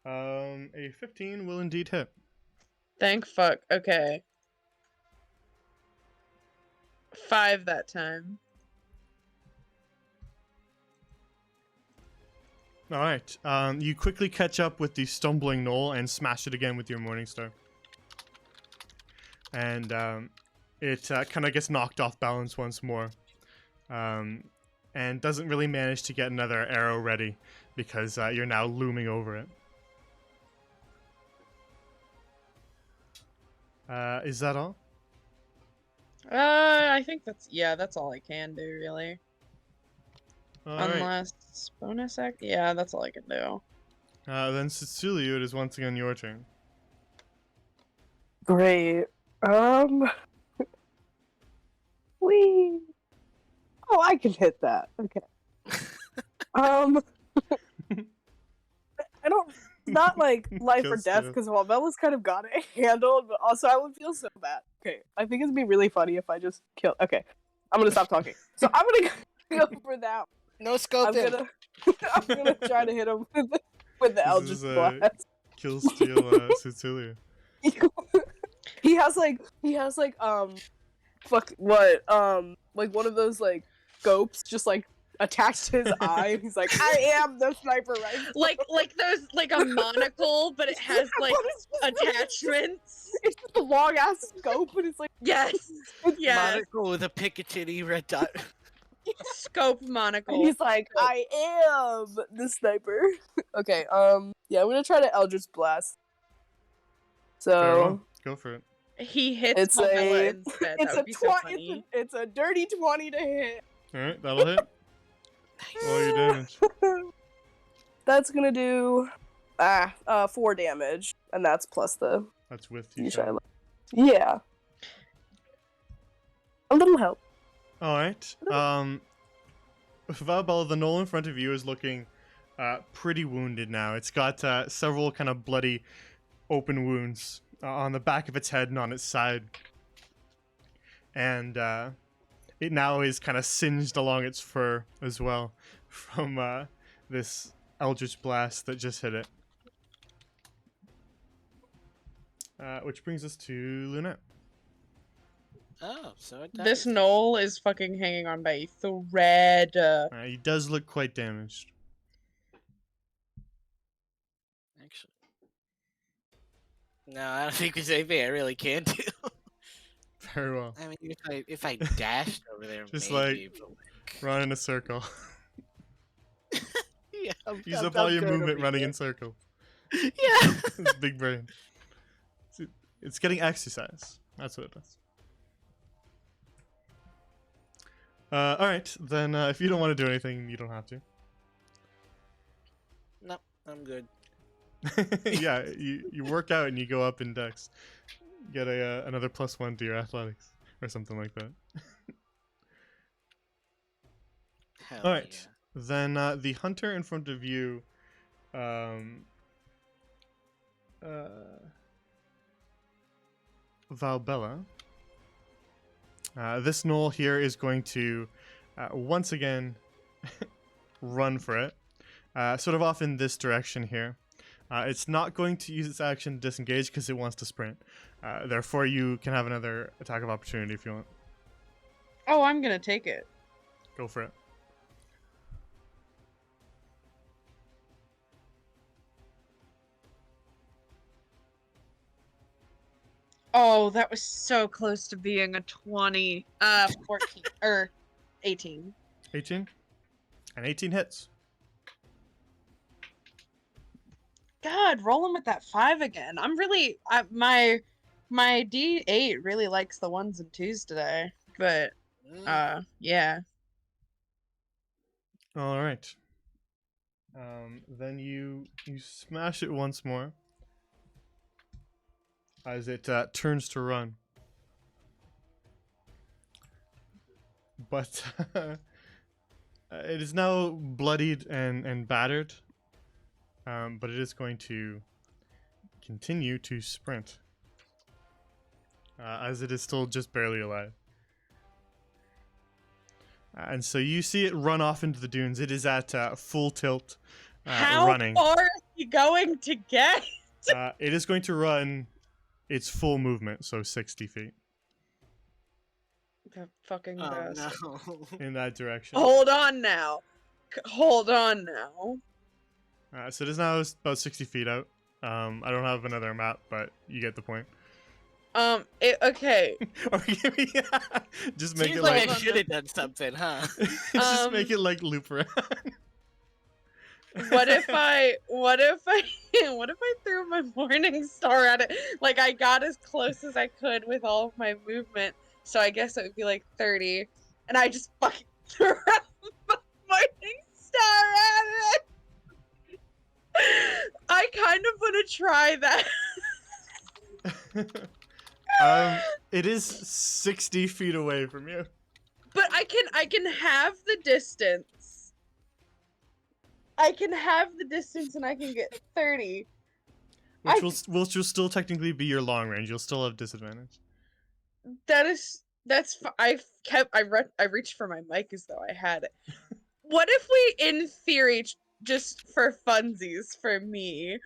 [SPEAKER 1] A 15 will indeed hit.
[SPEAKER 4] Thank fuck. Okay. 5 that time.
[SPEAKER 1] All right. You quickly catch up with the stumbling knoll and smash it again with your Morningstar. And it kind of gets knocked off balance once more. And doesn't really manage to get another arrow ready because you're now looming over it. Is that all?
[SPEAKER 4] I think that's all I can do, really.
[SPEAKER 1] All right.
[SPEAKER 4] Unless bonus act? Yeah, that's all I can do.
[SPEAKER 1] Then Cecilia, it is once again your turn.
[SPEAKER 3] Great. Wee. Oh, I can hit that. Okay. I don't. Not like life or
[SPEAKER 1] Kills
[SPEAKER 3] death,
[SPEAKER 1] you.
[SPEAKER 3] because Bella's kind of got it handled, but also I would feel so bad. Okay, I think it'd be really funny if I just kill. Okay, I'm gonna stop talking. So I'm gonna go for that.
[SPEAKER 2] No scope.
[SPEAKER 3] I'm gonna try to hit him with the Eldritch Blast.
[SPEAKER 1] Kill steal Cecilia.
[SPEAKER 3] He has like fuck what like one of those like scopes just like attached to his eye, and he's like, I am the sniper rifle.
[SPEAKER 4] Like there's like a monocle, but it has like
[SPEAKER 3] But it's just really-
[SPEAKER 4] attachments.
[SPEAKER 3] It's just a long ass scope, and it's like
[SPEAKER 4] Yes. Yes.
[SPEAKER 2] Monocle with a Picatinny red dot.
[SPEAKER 4] Scope
[SPEAKER 3] and
[SPEAKER 4] monocle.
[SPEAKER 3] he's like, I am the sniper. Okay, yeah, I'm gonna try to Eldritch Blast.
[SPEAKER 1] Very
[SPEAKER 3] So
[SPEAKER 1] well. Go for it.
[SPEAKER 4] He hits
[SPEAKER 3] It's
[SPEAKER 4] Bella
[SPEAKER 3] a-
[SPEAKER 4] instead.
[SPEAKER 3] it's
[SPEAKER 4] That
[SPEAKER 3] a
[SPEAKER 4] would be so funny.
[SPEAKER 3] it's a dirty 20 to hit.
[SPEAKER 1] All right, that'll hit. Roll your damage.
[SPEAKER 3] That's gonna do 4 damage, and that's plus the
[SPEAKER 1] That's with you.
[SPEAKER 3] usual. Yeah, a little help.
[SPEAKER 1] All right. Valbella, the knoll in front of you is looking pretty wounded now. It's got several kind of bloody open wounds on the back of its head and on its side. And it now is kind of singed along its fur as well from this Eldritch Blast that just hit it. Which brings us to Lunette.
[SPEAKER 2] Oh, so it does.
[SPEAKER 4] This knoll is fucking hanging on by a thread.
[SPEAKER 1] He does look quite damaged.
[SPEAKER 2] Actually, no, I don't think there's anything I really can do.
[SPEAKER 1] Very well.
[SPEAKER 2] I mean, if I dashed over there,
[SPEAKER 1] Just
[SPEAKER 2] maybe. But
[SPEAKER 1] run in a circle.
[SPEAKER 2] yeah,
[SPEAKER 1] Use up all your movement running in circles.
[SPEAKER 2] Yeah.
[SPEAKER 1] It's big brain. It's getting exercise. That's what it does. All right, then if you don't want to do anything, you don't have to.
[SPEAKER 2] No, I'm good.
[SPEAKER 1] Yeah, you work out and you go up in dex. Get another +1 to your athletics or something like that.
[SPEAKER 2] Hell
[SPEAKER 1] All right,
[SPEAKER 2] yeah.
[SPEAKER 1] then the hunter in front of you, Valbella. This gnoll here is going to once again run for it, sort of off in this direction here. It's not going to use its action to disengage because it wants to sprint. Therefore, you can have another attack of opportunity if you want.
[SPEAKER 4] Oh, I'm gonna take it.
[SPEAKER 1] Go for it.
[SPEAKER 4] Oh, that was so close to being a 20. 14 or 18.
[SPEAKER 1] 18? And 18 hits.
[SPEAKER 4] God, rolling with that 5 again. I'm really my D8 really likes the 1s and 2s today. But yeah.
[SPEAKER 1] All right. Then you smash it once more as it turns to run. But it is now bloodied and battered. But it is going to continue to sprint. As it is still just barely alive. And so you see it run off into the dunes. It is at full tilt,
[SPEAKER 4] How
[SPEAKER 1] running.
[SPEAKER 4] far is he going to get?
[SPEAKER 1] It is going to run its full movement, so 60 feet
[SPEAKER 4] That fucking
[SPEAKER 2] Oh
[SPEAKER 4] bastard.
[SPEAKER 2] no.
[SPEAKER 1] in that direction.
[SPEAKER 4] Hold on now. Hold on now.
[SPEAKER 1] So it is now about 60 feet out. I don't have another map, but you get the point.
[SPEAKER 4] Okay.
[SPEAKER 1] Just make
[SPEAKER 2] Seems
[SPEAKER 1] it
[SPEAKER 2] like
[SPEAKER 1] like
[SPEAKER 2] I should have done something, huh?
[SPEAKER 1] just make it like loop around.
[SPEAKER 4] What if I what if I threw my morning star at it? Like I got as close as I could with all of my movement, so I guess it would be like 30. And I just fucking threw my morning star at it. I kind of want to try that.
[SPEAKER 1] It is 60 feet away from you.
[SPEAKER 4] But I can have the distance. I can have the distance and I can get 30.
[SPEAKER 1] Which will still technically be your long range. You'll still have disadvantage.
[SPEAKER 4] I reached for my mic as though I had it. What if we, in theory, just for funsies, for me,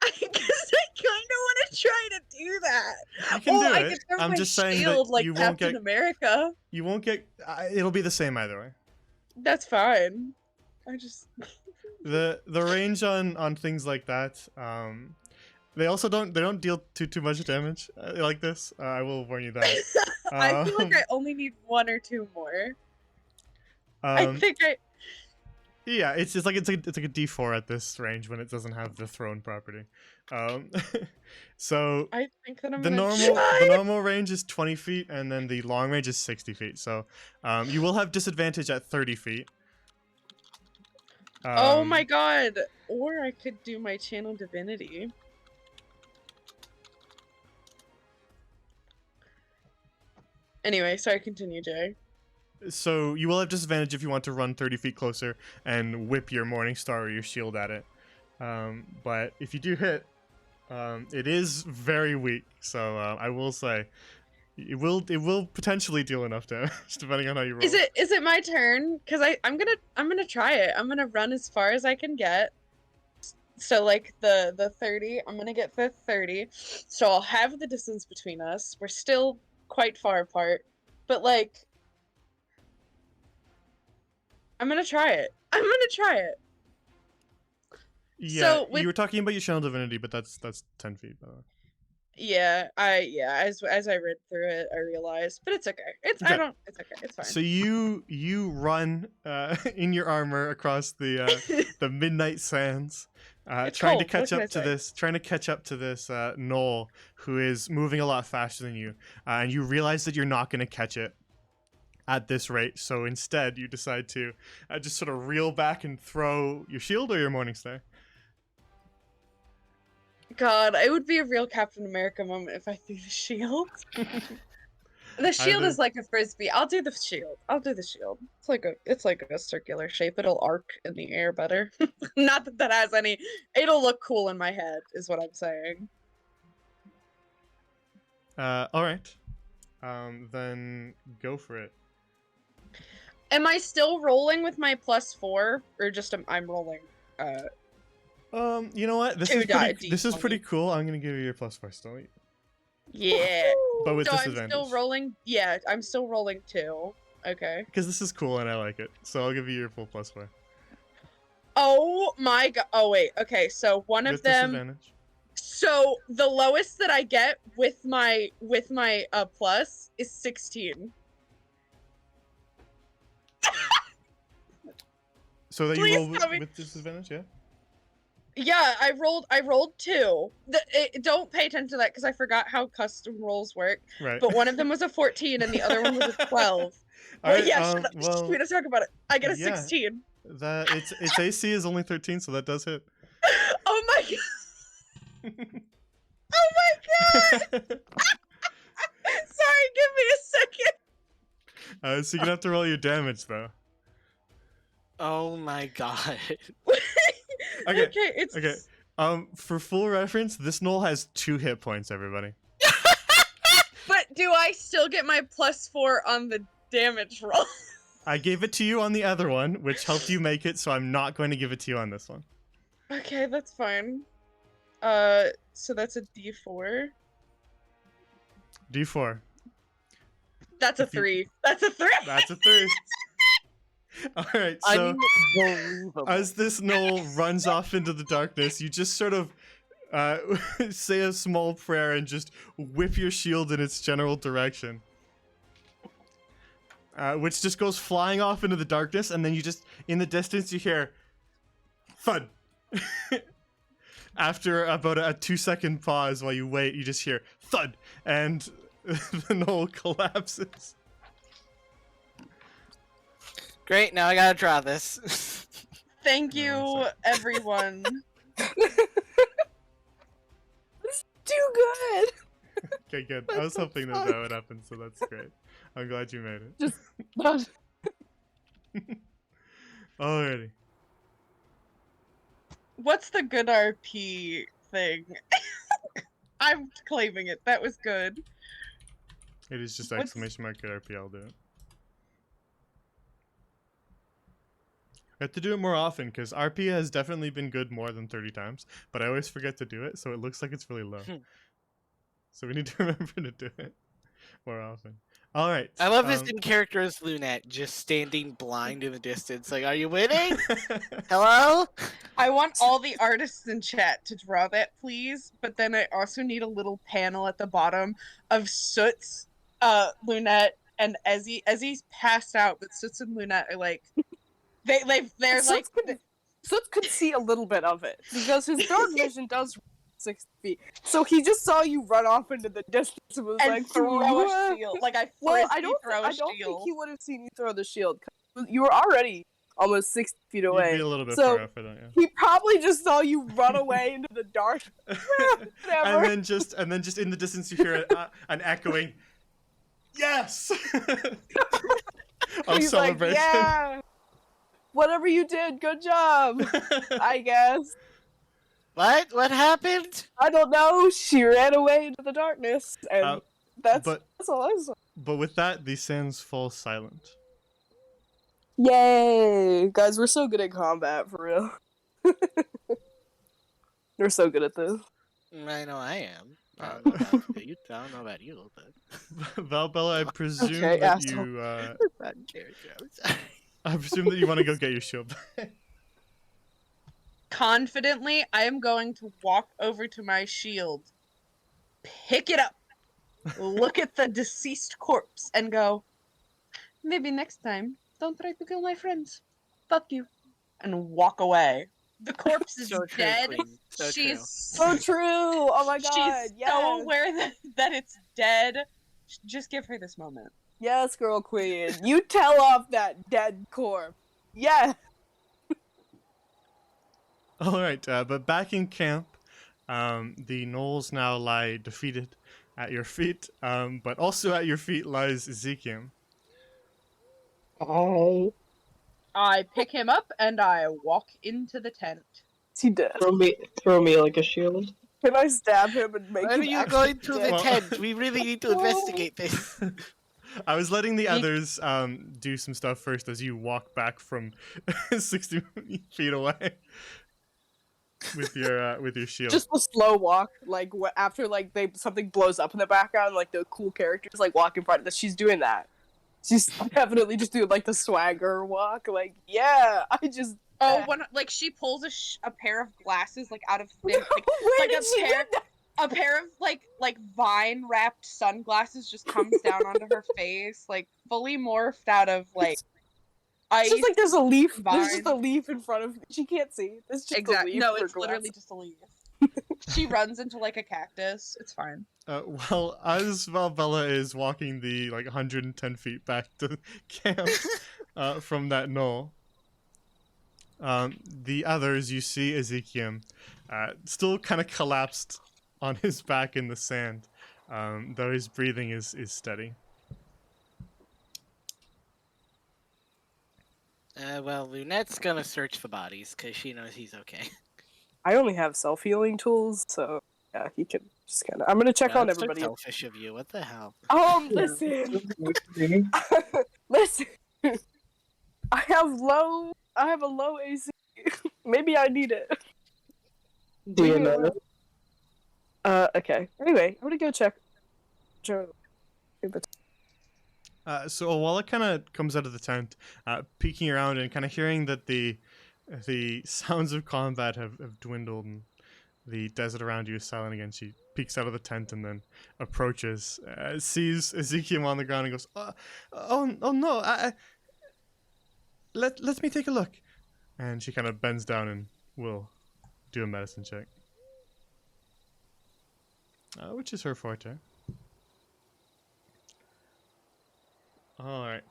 [SPEAKER 4] I guess I kind of want to try to do that.
[SPEAKER 1] You can do
[SPEAKER 4] I
[SPEAKER 1] it.
[SPEAKER 4] could throw
[SPEAKER 1] I'm
[SPEAKER 4] my
[SPEAKER 1] just saying
[SPEAKER 4] shield
[SPEAKER 1] that
[SPEAKER 4] like
[SPEAKER 1] you won't
[SPEAKER 4] Captain
[SPEAKER 1] get.
[SPEAKER 4] America.
[SPEAKER 1] You won't get. It'll be the same either way.
[SPEAKER 4] That's fine. I just
[SPEAKER 1] The range on things like that. They also don't deal too much damage like this. I will warn you that.
[SPEAKER 4] I feel like I only need 1 or 2 more. I think
[SPEAKER 1] Yeah, it's like a D4 at this range when it doesn't have the thrown property. So
[SPEAKER 4] I think that I'm
[SPEAKER 1] the
[SPEAKER 4] gonna
[SPEAKER 1] normal
[SPEAKER 4] try.
[SPEAKER 1] the normal range is 20 feet, and then the long range is 60 feet. So you will have disadvantage at 30 feet.
[SPEAKER 4] Oh my god! Or I could do my channel divinity. Anyway, sorry, continue, Jay.
[SPEAKER 1] So you will have disadvantage if you want to run 30 feet closer and whip your Morning Star or your shield at it. But if you do hit, it is very weak. So I will say it will potentially deal enough damage depending on how you roll.
[SPEAKER 4] Is it my turn? Cause I'm gonna try it. I'm gonna run as far as I can get. So like the 30, I'm gonna get the 30. So I'll have the distance between us. We're still quite far apart, but like I'm gonna try it. I'm gonna try it.
[SPEAKER 1] Yeah,
[SPEAKER 4] So with
[SPEAKER 1] you were talking about your channel divinity, but that's 10 feet, by the way.
[SPEAKER 4] yeah, as I read through it, I realized, but it's okay. It's
[SPEAKER 1] Okay.
[SPEAKER 4] it's okay. It's fine.
[SPEAKER 1] So you run in your armor across the midnight sands,
[SPEAKER 4] It's
[SPEAKER 1] trying to
[SPEAKER 4] cold. What
[SPEAKER 1] catch
[SPEAKER 4] can I
[SPEAKER 1] up to
[SPEAKER 4] say?
[SPEAKER 1] this knoll who is moving a lot faster than you, and you realize that you're not going to catch it at this rate. So instead, you decide to just sort of reel back and throw your shield or your morning star.
[SPEAKER 4] God, it would be a real Captain America moment if I threw the shield. The shield
[SPEAKER 1] Either.
[SPEAKER 4] is like a frisbee. I'll do the shield. I'll do the shield. It's like a circular shape. It'll arc in the air better. Not that that has any. It'll look cool in my head, is what I'm saying.
[SPEAKER 1] All right. Then go for it.
[SPEAKER 4] Am I still rolling with my +4, or just I'm rolling?
[SPEAKER 1] You know what? This
[SPEAKER 4] Two
[SPEAKER 1] is pretty.
[SPEAKER 4] die
[SPEAKER 1] This is pretty
[SPEAKER 4] D20.
[SPEAKER 1] cool. I'm gonna give you your +4 still,
[SPEAKER 4] Yeah.
[SPEAKER 1] but with
[SPEAKER 4] So I'm
[SPEAKER 1] disadvantage.
[SPEAKER 4] still rolling. Yeah, I'm still rolling 2. Okay.
[SPEAKER 1] Because this is cool and I like it, so I'll give you your full +4
[SPEAKER 4] Oh my god. Oh wait. Okay. So one of
[SPEAKER 1] with
[SPEAKER 4] them.
[SPEAKER 1] disadvantage.
[SPEAKER 4] So the lowest that I get with my plus is 16.
[SPEAKER 1] So that you
[SPEAKER 4] Please
[SPEAKER 1] roll
[SPEAKER 4] tell me-
[SPEAKER 1] with disadvantage, yeah.
[SPEAKER 4] Yeah, I rolled 2. Don't pay attention to that because I forgot how custom rolls work.
[SPEAKER 1] Right.
[SPEAKER 4] But one of them was a 14 and the other one was a 12.
[SPEAKER 1] All right.
[SPEAKER 4] Yeah, shut up.
[SPEAKER 1] Well,
[SPEAKER 4] We don't talk about it. I get a
[SPEAKER 1] yeah.
[SPEAKER 4] 16.
[SPEAKER 1] that its AC is only 13, so that does hit.
[SPEAKER 4] Oh my god. Oh my god. Sorry, give me a second.
[SPEAKER 1] So you're gonna have to roll your damage though.
[SPEAKER 2] Oh my god.
[SPEAKER 1] Okay.
[SPEAKER 4] It's
[SPEAKER 1] Okay. For full reference, this knoll has 2 hit points. Everybody.
[SPEAKER 4] But do I still get my +4 on the damage roll?
[SPEAKER 1] I gave it to you on the other one, which helped you make it, so I'm not going to give it to you on this one.
[SPEAKER 4] Okay, that's fine. So that's a D4.
[SPEAKER 1] D4.
[SPEAKER 4] That's a
[SPEAKER 1] If you-
[SPEAKER 4] 3. That's a 3.
[SPEAKER 1] That's a 3. All right. So
[SPEAKER 2] Unbelievable.
[SPEAKER 1] as this knoll runs off into the darkness, you just sort of say a small prayer and just whip your shield in its general direction. Which just goes flying off into the darkness, and then you just, in the distance, you hear thud. After about a 2-second pause while you wait, you just hear thud, and the knoll collapses.
[SPEAKER 2] Great, now I gotta draw this.
[SPEAKER 4] Thank
[SPEAKER 1] No,
[SPEAKER 4] you, everyone.
[SPEAKER 3] Too good.
[SPEAKER 1] Okay, good. I was hoping that would happen, so that's great. I'm glad you made it.
[SPEAKER 3] Just
[SPEAKER 1] Alrighty.
[SPEAKER 4] What's the good RP thing? I'm claiming it. That was good.
[SPEAKER 1] It is just
[SPEAKER 4] What's-
[SPEAKER 1] exclamation mark at RP. I'll do it. I have to do it more often because RP has definitely been good more than 30 times, but I always forget to do it, so it looks like it's really low. So we need to remember to do it more often. All right.
[SPEAKER 2] I love this in character as Lunette, just standing blind in the distance. Like, are you winning? Hello?
[SPEAKER 4] I want all the artists in chat to draw that, please. But then I also need a little panel at the bottom of Soot's, Lunette, and Ezzy. Ezzy's passed out, but Soot's and Lunette are like, they're like,
[SPEAKER 3] Soot could see a little bit of it because his dark vision does 6 feet. So he just saw you run off into the distance and was
[SPEAKER 4] and
[SPEAKER 3] like,
[SPEAKER 4] throw
[SPEAKER 3] "What?"
[SPEAKER 4] a shield. Like I
[SPEAKER 3] Well, I
[SPEAKER 4] throw a
[SPEAKER 3] don't think
[SPEAKER 4] shield.
[SPEAKER 3] he would have seen you throw the shield. 'Cause you were already almost 6 feet
[SPEAKER 1] You'd
[SPEAKER 3] away.
[SPEAKER 1] be a little bit
[SPEAKER 3] So-
[SPEAKER 1] far off for that, yeah.
[SPEAKER 3] He probably just saw you run away into the dark. Whatever.
[SPEAKER 1] and then just in the distance you hear an echoing yes of
[SPEAKER 3] He's
[SPEAKER 1] celebration.
[SPEAKER 3] like, "Yeah, whatever you did, good job." I guess.
[SPEAKER 2] What happened?
[SPEAKER 3] I don't know. She ran away into the darkness, and
[SPEAKER 1] Uh,
[SPEAKER 3] that's
[SPEAKER 1] but
[SPEAKER 3] all I saw.
[SPEAKER 1] but with that, the sands fall silent.
[SPEAKER 3] Yay! Guys, we're so good at combat, for real. We're so good at this.
[SPEAKER 2] I know I am. I don't know about you. I don't know about you, but
[SPEAKER 1] Valbella, I presume
[SPEAKER 3] Okay,
[SPEAKER 1] that
[SPEAKER 3] asshole.
[SPEAKER 1] you
[SPEAKER 2] bad character. I'm sorry.
[SPEAKER 1] I presume that you want to go get your shield back.
[SPEAKER 4] confidently, I am going to walk over to my shield, pick it up, look at the deceased corpse, and go, maybe next time, don't try to kill my friends. Fuck you. And walk away. The corpse is
[SPEAKER 2] So true,
[SPEAKER 4] dead.
[SPEAKER 2] Queen. So true.
[SPEAKER 3] So true. Oh my god.
[SPEAKER 4] She's
[SPEAKER 3] Yes.
[SPEAKER 4] so aware that it's dead. Just give her this moment.
[SPEAKER 3] Yes, girl queen. You tell off that dead corpse. Yes.
[SPEAKER 1] All right, but back in camp, the gnolls now lie defeated at your feet, but also at your feet lies Ezekiel.
[SPEAKER 5] I
[SPEAKER 4] I pick him up and I walk into the tent.
[SPEAKER 3] Is he dead?
[SPEAKER 5] throw me like a shield.
[SPEAKER 3] Can I stab him and make
[SPEAKER 2] Why
[SPEAKER 3] him
[SPEAKER 2] are you
[SPEAKER 3] actually
[SPEAKER 2] going to the
[SPEAKER 3] dead?
[SPEAKER 1] Well-
[SPEAKER 2] tent? We really need to investigate this.
[SPEAKER 1] I was letting the others do some stuff first as you walk back from 60 feet away with your shield.
[SPEAKER 3] Just a slow walk, like after like something blows up in the background, like the cool characters like walk in front of this. She's doing that. She's definitely just doing like the swagger walk, like yeah. I just
[SPEAKER 4] Oh, like she pulls a pair of glasses like out of thin, like,
[SPEAKER 3] where
[SPEAKER 4] like
[SPEAKER 3] did
[SPEAKER 4] a
[SPEAKER 3] she
[SPEAKER 4] pair
[SPEAKER 3] get that?
[SPEAKER 4] a pair of like vine wrapped sunglasses just comes down onto her face, like fully morphed out of like ice.
[SPEAKER 3] It's just like there's a leaf. There's just a
[SPEAKER 4] vine.
[SPEAKER 3] leaf in front of me. She can't see. There's just a
[SPEAKER 4] Exactly.
[SPEAKER 3] leaf.
[SPEAKER 4] No,
[SPEAKER 3] for
[SPEAKER 4] it's literally
[SPEAKER 3] glasses.
[SPEAKER 4] just a leaf. She runs into like a cactus. It's fine.
[SPEAKER 1] Well, as Valbella is walking the 110 feet back to camp from that knoll, the others, you see Ezekiel still kind of collapsed on his back in the sand, though his breathing is steady.
[SPEAKER 2] Well, Lunette's gonna search the bodies because she knows he's okay.
[SPEAKER 3] I only have self healing tools, so yeah, he can just kind of. I'm gonna check on
[SPEAKER 2] That's so
[SPEAKER 3] everybody.
[SPEAKER 2] selfish of you. What the hell?
[SPEAKER 3] Listen, listen. I have a low AC. Maybe I need it.
[SPEAKER 5] Do you know?
[SPEAKER 3] Okay. Anyway, I'm gonna go check. Joe.
[SPEAKER 1] So Awala kind of comes out of the tent, peeking around and kind of hearing that the sounds of combat have dwindled and the desert around you is silent again. She peeks out of the tent and then approaches, sees Ezekiel on the ground and goes, "Oh no! Let me take a look." And she kind of bends down and will do a medicine check, which is her forte. All right.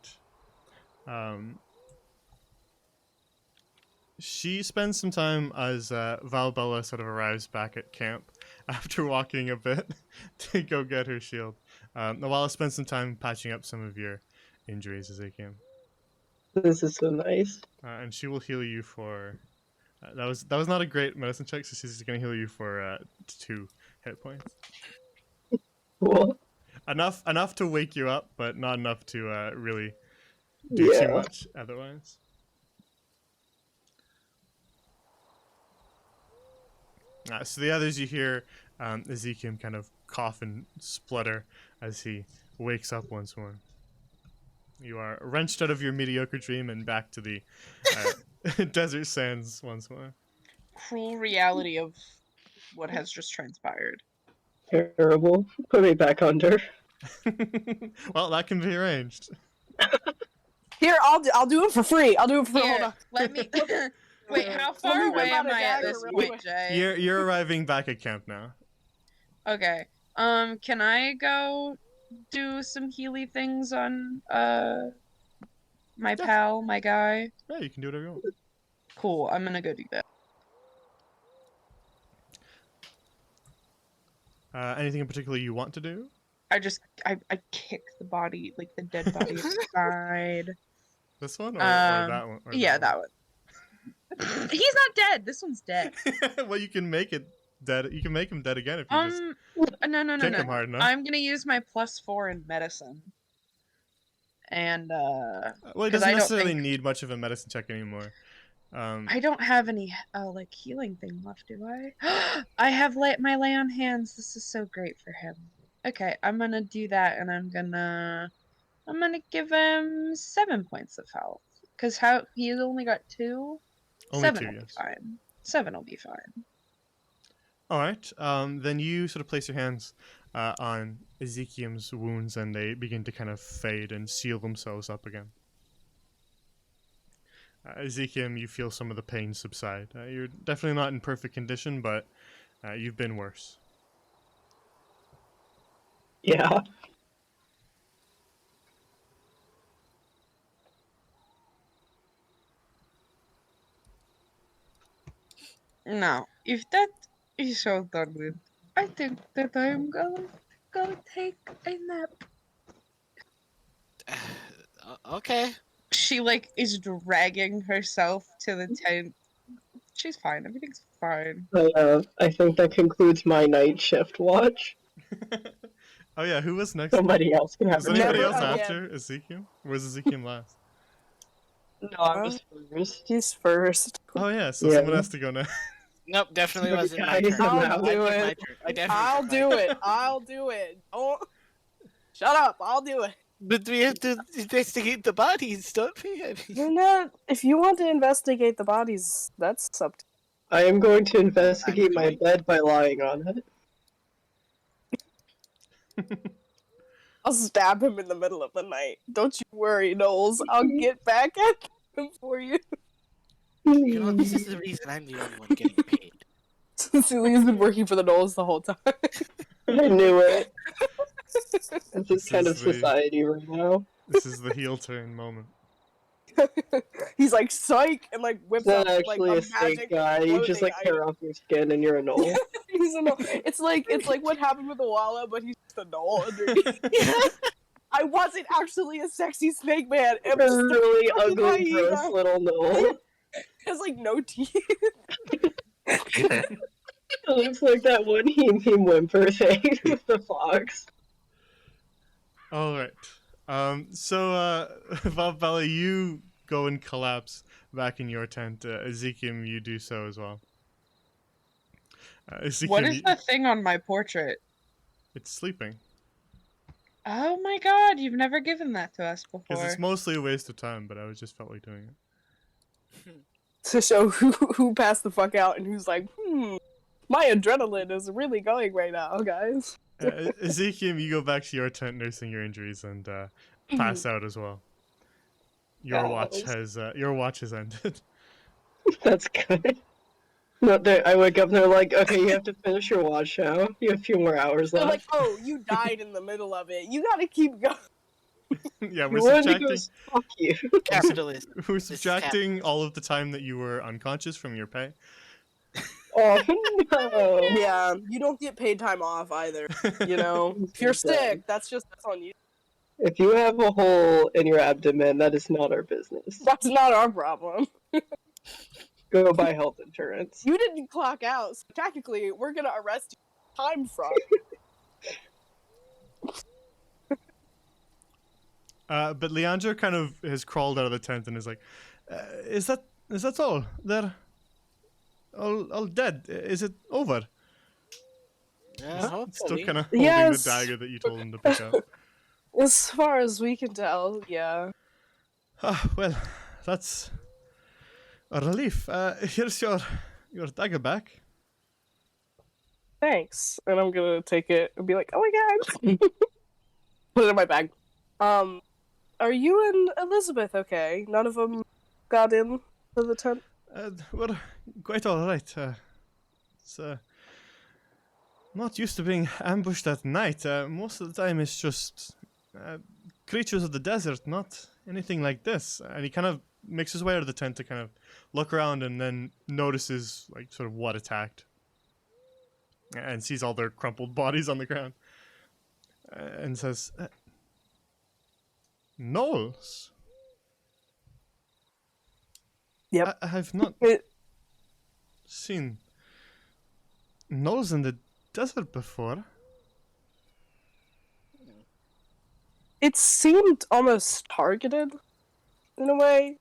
[SPEAKER 1] She spends some time as Valbella sort of arrives back at camp after walking a bit to go get her shield. Nawala spends some time patching up some of your injuries as they can,
[SPEAKER 5] This is so nice.
[SPEAKER 1] and she will heal you for. That was not a great medicine check, so she's going to heal you for 2 hit points.
[SPEAKER 5] Cool.
[SPEAKER 1] Enough to wake you up, but not enough to really do too much otherwise. So the others, you hear Ezekiel kind of cough and splutter as he wakes up once more. You are wrenched out of your mediocre dream and back to the desert sands once more.
[SPEAKER 4] Cruel reality of what has just transpired.
[SPEAKER 5] Terrible. Put me back under.
[SPEAKER 1] Well, that can be arranged.
[SPEAKER 3] Here, I'll do it for free. I'll do it for free. Hold
[SPEAKER 4] Here,
[SPEAKER 3] on.
[SPEAKER 4] let me. Wait, how
[SPEAKER 3] Let
[SPEAKER 4] far
[SPEAKER 3] me whip
[SPEAKER 4] away
[SPEAKER 3] out
[SPEAKER 4] am
[SPEAKER 3] a
[SPEAKER 4] I at
[SPEAKER 3] dagger
[SPEAKER 4] this
[SPEAKER 3] real
[SPEAKER 4] point,
[SPEAKER 3] quick.
[SPEAKER 4] Jay?
[SPEAKER 1] You're arriving back at camp now.
[SPEAKER 4] Okay. Can I go do some healy things on my pal, my guy?
[SPEAKER 1] Yeah, you can do whatever you want.
[SPEAKER 4] Cool. I'm gonna go do that.
[SPEAKER 1] Anything in particular you want to do?
[SPEAKER 4] I kick the body, like the dead body aside.
[SPEAKER 1] This one or that one? Or
[SPEAKER 4] Yeah, that one. He's not dead. This one's dead.
[SPEAKER 1] Well, you can make it dead. You can make him dead again if you just
[SPEAKER 4] No,
[SPEAKER 1] kick him hard enough.
[SPEAKER 4] I'm gonna use my +4 in medicine. And
[SPEAKER 1] Well, he
[SPEAKER 4] 'cause
[SPEAKER 1] doesn't
[SPEAKER 4] I don't
[SPEAKER 1] necessarily
[SPEAKER 4] think-
[SPEAKER 1] need much of a medicine check anymore.
[SPEAKER 4] I don't have any like healing thing left, do I? I have my lay on hands. This is so great for him. Okay, I'm gonna do that, and I'm gonna give him 7 points of health. Cause he's only got 2.
[SPEAKER 1] Only
[SPEAKER 4] 7
[SPEAKER 1] 2,
[SPEAKER 4] will be
[SPEAKER 1] yes.
[SPEAKER 4] fine. 7 will be fine.
[SPEAKER 1] All right. Then you sort of place your hands on Ezekiel's wounds, and they begin to kind of fade and seal themselves up again. Ezekiel, you feel some of the pain subside. You're definitely not in perfect condition, but you've been worse.
[SPEAKER 5] Yeah.
[SPEAKER 4] Now, if that is all done with, I think that I am going to go take a nap.
[SPEAKER 2] Okay.
[SPEAKER 4] She is dragging herself to the tent. She's fine. Everything's fine.
[SPEAKER 5] I think that concludes my night shift watch.
[SPEAKER 1] Oh yeah, who was next?
[SPEAKER 5] Somebody else can have
[SPEAKER 1] Was
[SPEAKER 5] a
[SPEAKER 1] anybody
[SPEAKER 3] Never
[SPEAKER 1] else
[SPEAKER 5] turn.
[SPEAKER 3] again.
[SPEAKER 1] after Ezekiel? Where's Ezekiel last?
[SPEAKER 5] No, I was first.
[SPEAKER 3] He's first.
[SPEAKER 1] Oh yeah, so
[SPEAKER 5] Yeah.
[SPEAKER 1] someone has to go now.
[SPEAKER 2] Nope, definitely
[SPEAKER 5] Sorry,
[SPEAKER 2] wasn't my
[SPEAKER 5] guys,
[SPEAKER 2] turn.
[SPEAKER 5] I'm
[SPEAKER 3] I'll
[SPEAKER 5] out.
[SPEAKER 3] do
[SPEAKER 2] I took
[SPEAKER 3] it.
[SPEAKER 2] my turn. I definitely
[SPEAKER 3] I'll
[SPEAKER 2] took my
[SPEAKER 3] do
[SPEAKER 2] turn.
[SPEAKER 3] it. I'll do it. Don't shut up. I'll do it.
[SPEAKER 2] But we have to investigate the bodies, don't we? I mean,
[SPEAKER 3] You're not. If you want to investigate the bodies, that's up to.
[SPEAKER 5] I am going to investigate my
[SPEAKER 2] going to.
[SPEAKER 5] bed by lying on it.
[SPEAKER 3] I'll stab him in the middle of the night. Don't you worry, Knowles. I'll get back at him for you.
[SPEAKER 2] you know, this is the reason I'm the only one getting paid.
[SPEAKER 3] Celia's been working for the Knowles the whole time.
[SPEAKER 5] I knew it. This is kind of
[SPEAKER 1] is the-
[SPEAKER 5] society right now.
[SPEAKER 1] This is the heel turn moment.
[SPEAKER 3] He's like psych and whips
[SPEAKER 5] It's not
[SPEAKER 3] up
[SPEAKER 5] actually
[SPEAKER 3] a
[SPEAKER 5] a snake
[SPEAKER 3] magic
[SPEAKER 5] guy. You just
[SPEAKER 3] clothing
[SPEAKER 5] tear off your skin and you're a knoll.
[SPEAKER 3] He's a knoll. It's like what happened with the Walla, but he's just a knoll underneath. I wasn't actually a sexy snake man. It
[SPEAKER 5] A
[SPEAKER 3] was
[SPEAKER 5] really
[SPEAKER 3] fucking
[SPEAKER 5] ugly,
[SPEAKER 3] hyena.
[SPEAKER 5] gross little knoll.
[SPEAKER 3] has no teeth.
[SPEAKER 5] It looks like that one Heem Whimper thing with the fox.
[SPEAKER 1] All right. So Valbella, you go and collapse back in your tent. Ezekiel, you do so as well. Ezekiel,
[SPEAKER 4] What is the thing on my portrait?
[SPEAKER 1] It's sleeping.
[SPEAKER 4] Oh my god, you've never given that to us
[SPEAKER 1] Because
[SPEAKER 4] before.
[SPEAKER 1] it's mostly a waste of time, but I just felt like doing it.
[SPEAKER 3] To show who passed the fuck out and who's like, my adrenaline is really going right now, guys.
[SPEAKER 1] Ezekiel, you go back to your tent nursing your injuries and pass out as well. Your watch has ended.
[SPEAKER 5] That's good. No, I wake up and they're like, okay, you have to finish your watch now. You have a few more hours
[SPEAKER 3] They're like,
[SPEAKER 5] left.
[SPEAKER 3] oh, you died in the middle of it. You gotta keep going.
[SPEAKER 1] Yeah,
[SPEAKER 5] You wanted to go, fuck you.
[SPEAKER 2] Capitalist.
[SPEAKER 1] we're
[SPEAKER 2] is
[SPEAKER 1] subtracting all of the time that you were unconscious from your pay.
[SPEAKER 5] Oh no.
[SPEAKER 3] Yeah, you don't get paid time off either. You know, if you're sick, that's on you.
[SPEAKER 5] If you have a hole in your abdomen, that is not our business.
[SPEAKER 3] That's not our problem.
[SPEAKER 5] Go buy health insurance.
[SPEAKER 3] You didn't clock out, so technically, we're gonna arrest you. Time fraud.
[SPEAKER 1] But Leandro kind of has crawled out of the tent and is like, "Is that all? They're all dead. Is it over?"
[SPEAKER 2] Yeah,
[SPEAKER 1] Still
[SPEAKER 2] hopefully.
[SPEAKER 1] kind of holding
[SPEAKER 3] Yes.
[SPEAKER 1] the dagger that you told him to pick up.
[SPEAKER 3] As far as we can tell, yeah.
[SPEAKER 1] Well, that's a relief. Here's your dagger back.
[SPEAKER 3] Thanks. And I'm gonna take it and be like, oh my god. Put it in my bag. Are you and Elizabeth okay? None of them got in to the tent?
[SPEAKER 1] We're quite all right. It's not used to being ambushed at night. Most of the time, it's just creatures of the desert, not anything like this. And he kind of makes his way out of the tent to kind of look around, and then notices sort of what attacked, and sees all their crumpled bodies on the ground, and says, "Knowles."
[SPEAKER 3] Yep.
[SPEAKER 1] I've not
[SPEAKER 3] It,
[SPEAKER 1] seen Knowles in the desert before.
[SPEAKER 3] it seemed almost targeted, in a way.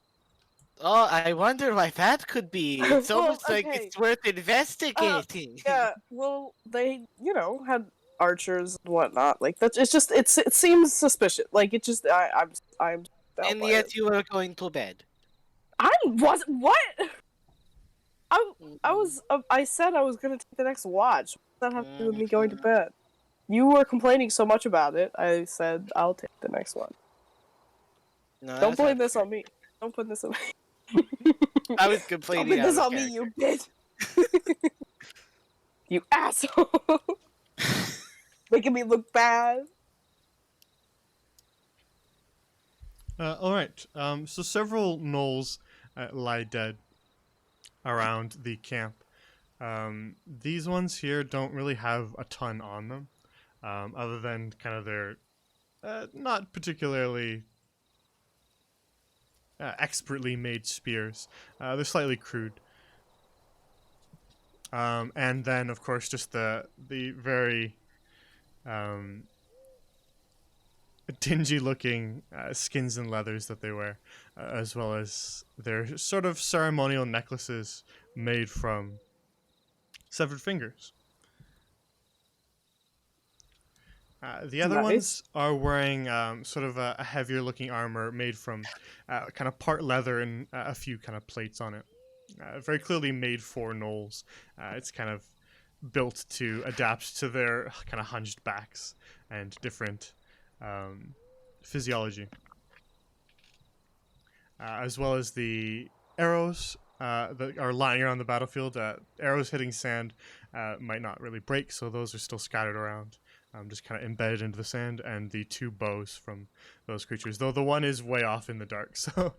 [SPEAKER 2] Oh, I wonder why that could be. It's
[SPEAKER 3] Well,
[SPEAKER 2] almost like
[SPEAKER 3] okay.
[SPEAKER 2] it's worth investigating.
[SPEAKER 3] Yeah, well, they, had archers and whatnot. It seems suspicious. It just, I'm
[SPEAKER 2] And yet you were going to bed.
[SPEAKER 3] what? I said I was gonna take the next watch. What does that have to do with me going to bed? You were complaining so much about it. I said I'll take the next one.
[SPEAKER 2] No,
[SPEAKER 3] Don't
[SPEAKER 2] that's
[SPEAKER 3] blame
[SPEAKER 2] not
[SPEAKER 3] this
[SPEAKER 2] fair.
[SPEAKER 3] on me. Don't put this on me.
[SPEAKER 2] I was
[SPEAKER 3] Don't
[SPEAKER 2] complaining
[SPEAKER 3] put this
[SPEAKER 2] out
[SPEAKER 3] on
[SPEAKER 2] of
[SPEAKER 3] me, you bitch. You asshole. Making me look bad.
[SPEAKER 1] All right. So several gnolls lie dead around the camp. These ones here don't really have a ton on them, other than kind of their not particularly expertly made spears. They're slightly crude. And then, of course, just the very dingy-looking skins and leathers that they wear, as well as their sort of ceremonial necklaces made from severed fingers. The other
[SPEAKER 3] Nice.
[SPEAKER 1] ones are wearing sort of a heavier-looking armor made from kind of part leather and a few kind of plates on it. Very clearly made for gnolls. It's kind of built to adapt to their kind of hunched backs and different physiology, as well as the arrows that are lying around the battlefield. Arrows hitting sand might not really break, so those are still scattered around, just kind of embedded into the sand, and the two bows from those creatures, though the one is way off in the dark. So,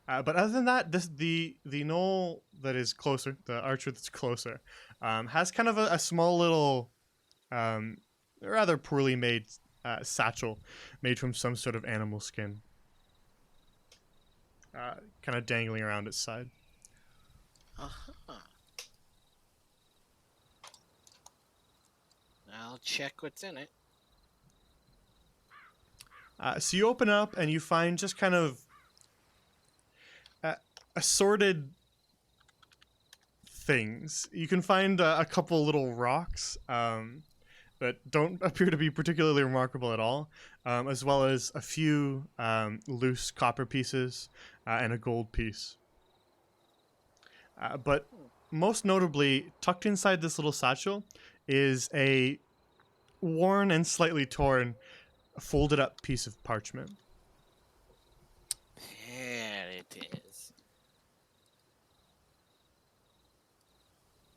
[SPEAKER 1] but other than that, the gnoll that is closer, the archer that's closer, has kind of a small little, rather poorly made satchel made from some sort of animal skin, kind of dangling around its side.
[SPEAKER 2] Uh-huh. I'll check what's in it.
[SPEAKER 1] So you open up and you find just kind of assorted things. You can find a couple little rocks that don't appear to be particularly remarkable at all, as well as a few loose copper pieces and a gold piece. But most notably, tucked inside this little satchel is a worn and slightly torn, folded up piece of parchment.
[SPEAKER 2] There it is.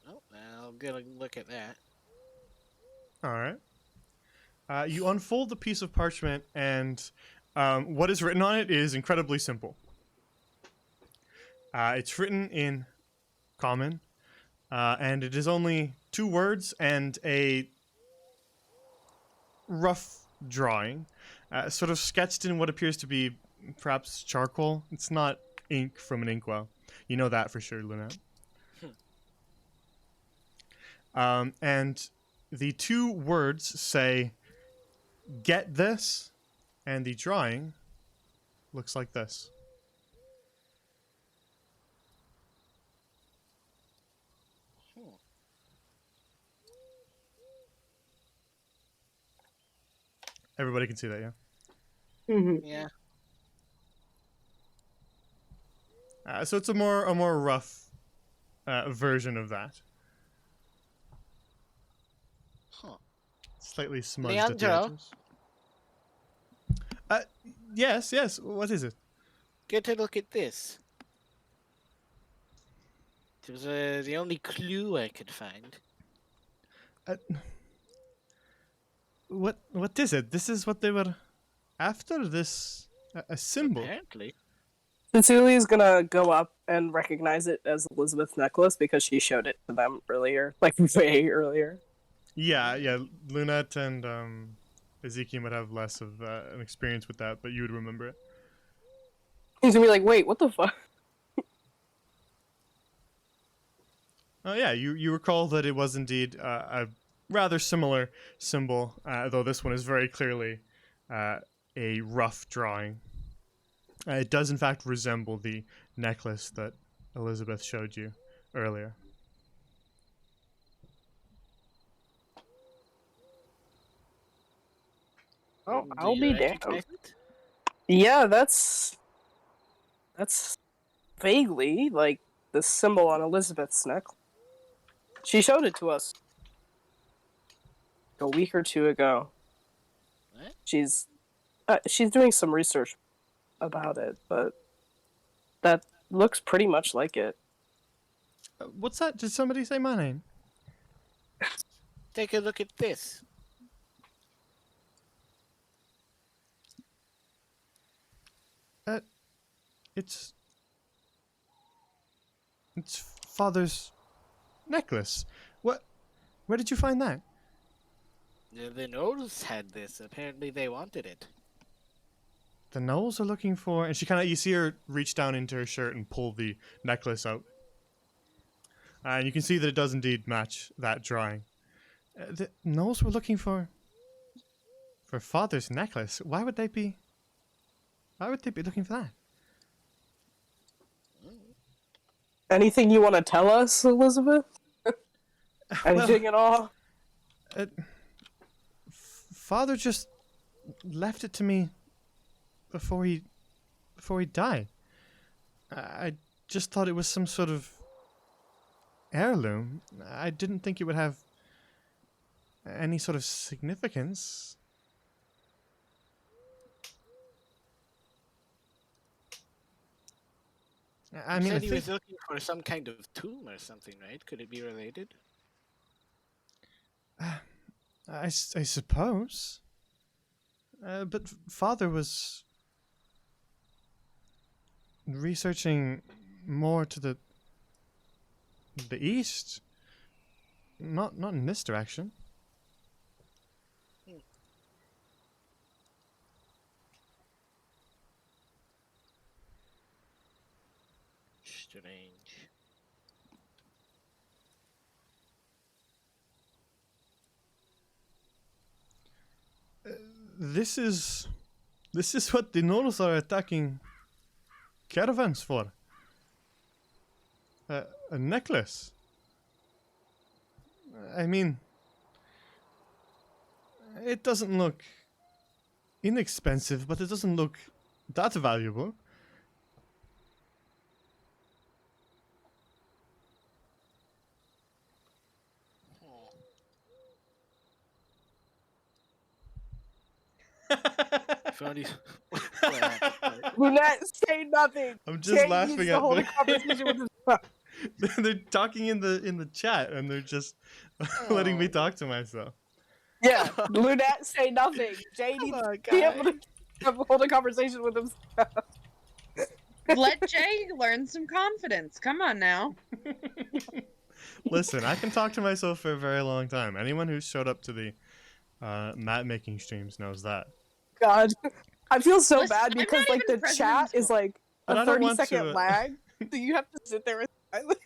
[SPEAKER 2] Oh, I'll get a look at that.
[SPEAKER 1] All right. You unfold the piece of parchment, and what is written on it is incredibly simple. It's written in Common, and it is only 2 words and a rough drawing, sort of sketched in what appears to be perhaps charcoal. It's not ink from an inkwell. You know that for sure, Lunette. And the 2 words say, "Get this," and the drawing looks like this. Everybody can see that, yeah?
[SPEAKER 5] Mhm.
[SPEAKER 2] Yeah.
[SPEAKER 1] So it's a more rough version of that.
[SPEAKER 2] Huh.
[SPEAKER 1] Slightly smudged at the
[SPEAKER 2] Leandro?
[SPEAKER 1] edges. Yes. What is it?
[SPEAKER 2] Get a look at this. It was the only clue I could find.
[SPEAKER 1] What is it? This is what they were after? This a symbol?
[SPEAKER 2] Apparently.
[SPEAKER 3] Cecilia's gonna go up and recognize it as Elizabeth's necklace because she showed it to them earlier, like way earlier.
[SPEAKER 1] Yeah. Lunette and Ezekiel might have less of an experience with that, but you would remember it.
[SPEAKER 3] He's gonna be like, "Wait, what the fuck?"
[SPEAKER 1] Oh yeah, you recall that it was indeed a rather similar symbol, though this one is very clearly a rough drawing. It does in fact resemble the necklace that Elizabeth showed you earlier.
[SPEAKER 3] Oh,
[SPEAKER 2] Do
[SPEAKER 3] I'll
[SPEAKER 2] you
[SPEAKER 3] be damned.
[SPEAKER 2] recognize it?
[SPEAKER 3] Yeah, that's vaguely, like the symbol on Elizabeth's neck. She showed it to us a week or two ago.
[SPEAKER 2] What?
[SPEAKER 3] She's doing some research about it, but that looks pretty much like it.
[SPEAKER 1] What's that? Did somebody say my name?
[SPEAKER 2] Take a look at this.
[SPEAKER 1] It's father's necklace. What? Where did you find that?
[SPEAKER 2] The Knolls had this. Apparently, they wanted it.
[SPEAKER 1] The Knolls are looking for, and she kind of, you see her reach down into her shirt and pull the necklace out, and you can see that it does indeed match that drawing. The Knolls were looking for father's necklace. Why would they be? Why would they be looking for that?
[SPEAKER 3] Anything you want to tell us, Elizabeth? Anything at all?
[SPEAKER 1] Father just left it to me before he died. I just thought it was some sort of heirloom. I didn't think it would have any sort of significance. I mean, I
[SPEAKER 2] Said he
[SPEAKER 1] think,
[SPEAKER 2] was looking for some kind of tomb or something, right? Could it be related?
[SPEAKER 1] I suppose. But father was researching more to the east, not in this direction.
[SPEAKER 2] Strange.
[SPEAKER 1] This is what the Nords are attacking caravans for. A necklace. I mean, it doesn't look inexpensive, but it doesn't look that valuable.
[SPEAKER 2] If only. What happened?
[SPEAKER 3] Lunette, say nothing.
[SPEAKER 1] I'm just
[SPEAKER 3] Jay
[SPEAKER 1] laughing
[SPEAKER 3] needs to
[SPEAKER 1] at
[SPEAKER 3] hold a
[SPEAKER 1] the-
[SPEAKER 3] conversation with his
[SPEAKER 1] They're talking in the chat, and they're just letting me talk to myself.
[SPEAKER 3] Yeah, Lunette, say nothing. Jay needs
[SPEAKER 2] on,
[SPEAKER 3] to be able to hold a conversation with himself.
[SPEAKER 4] Let Jay learn some confidence. Come on now.
[SPEAKER 1] Listen, I can talk to myself for a very long time. Anyone who's showed up to the mat making streams knows that.
[SPEAKER 3] God, I feel so
[SPEAKER 4] Listen,
[SPEAKER 3] bad
[SPEAKER 4] I'm
[SPEAKER 3] because
[SPEAKER 4] not
[SPEAKER 3] like
[SPEAKER 4] even
[SPEAKER 3] the
[SPEAKER 4] present
[SPEAKER 3] chat
[SPEAKER 4] in
[SPEAKER 3] is
[SPEAKER 4] school.
[SPEAKER 3] like
[SPEAKER 1] But I
[SPEAKER 3] a
[SPEAKER 1] don't
[SPEAKER 3] 30-second
[SPEAKER 1] want to,
[SPEAKER 3] lag, so you have to sit there and silence.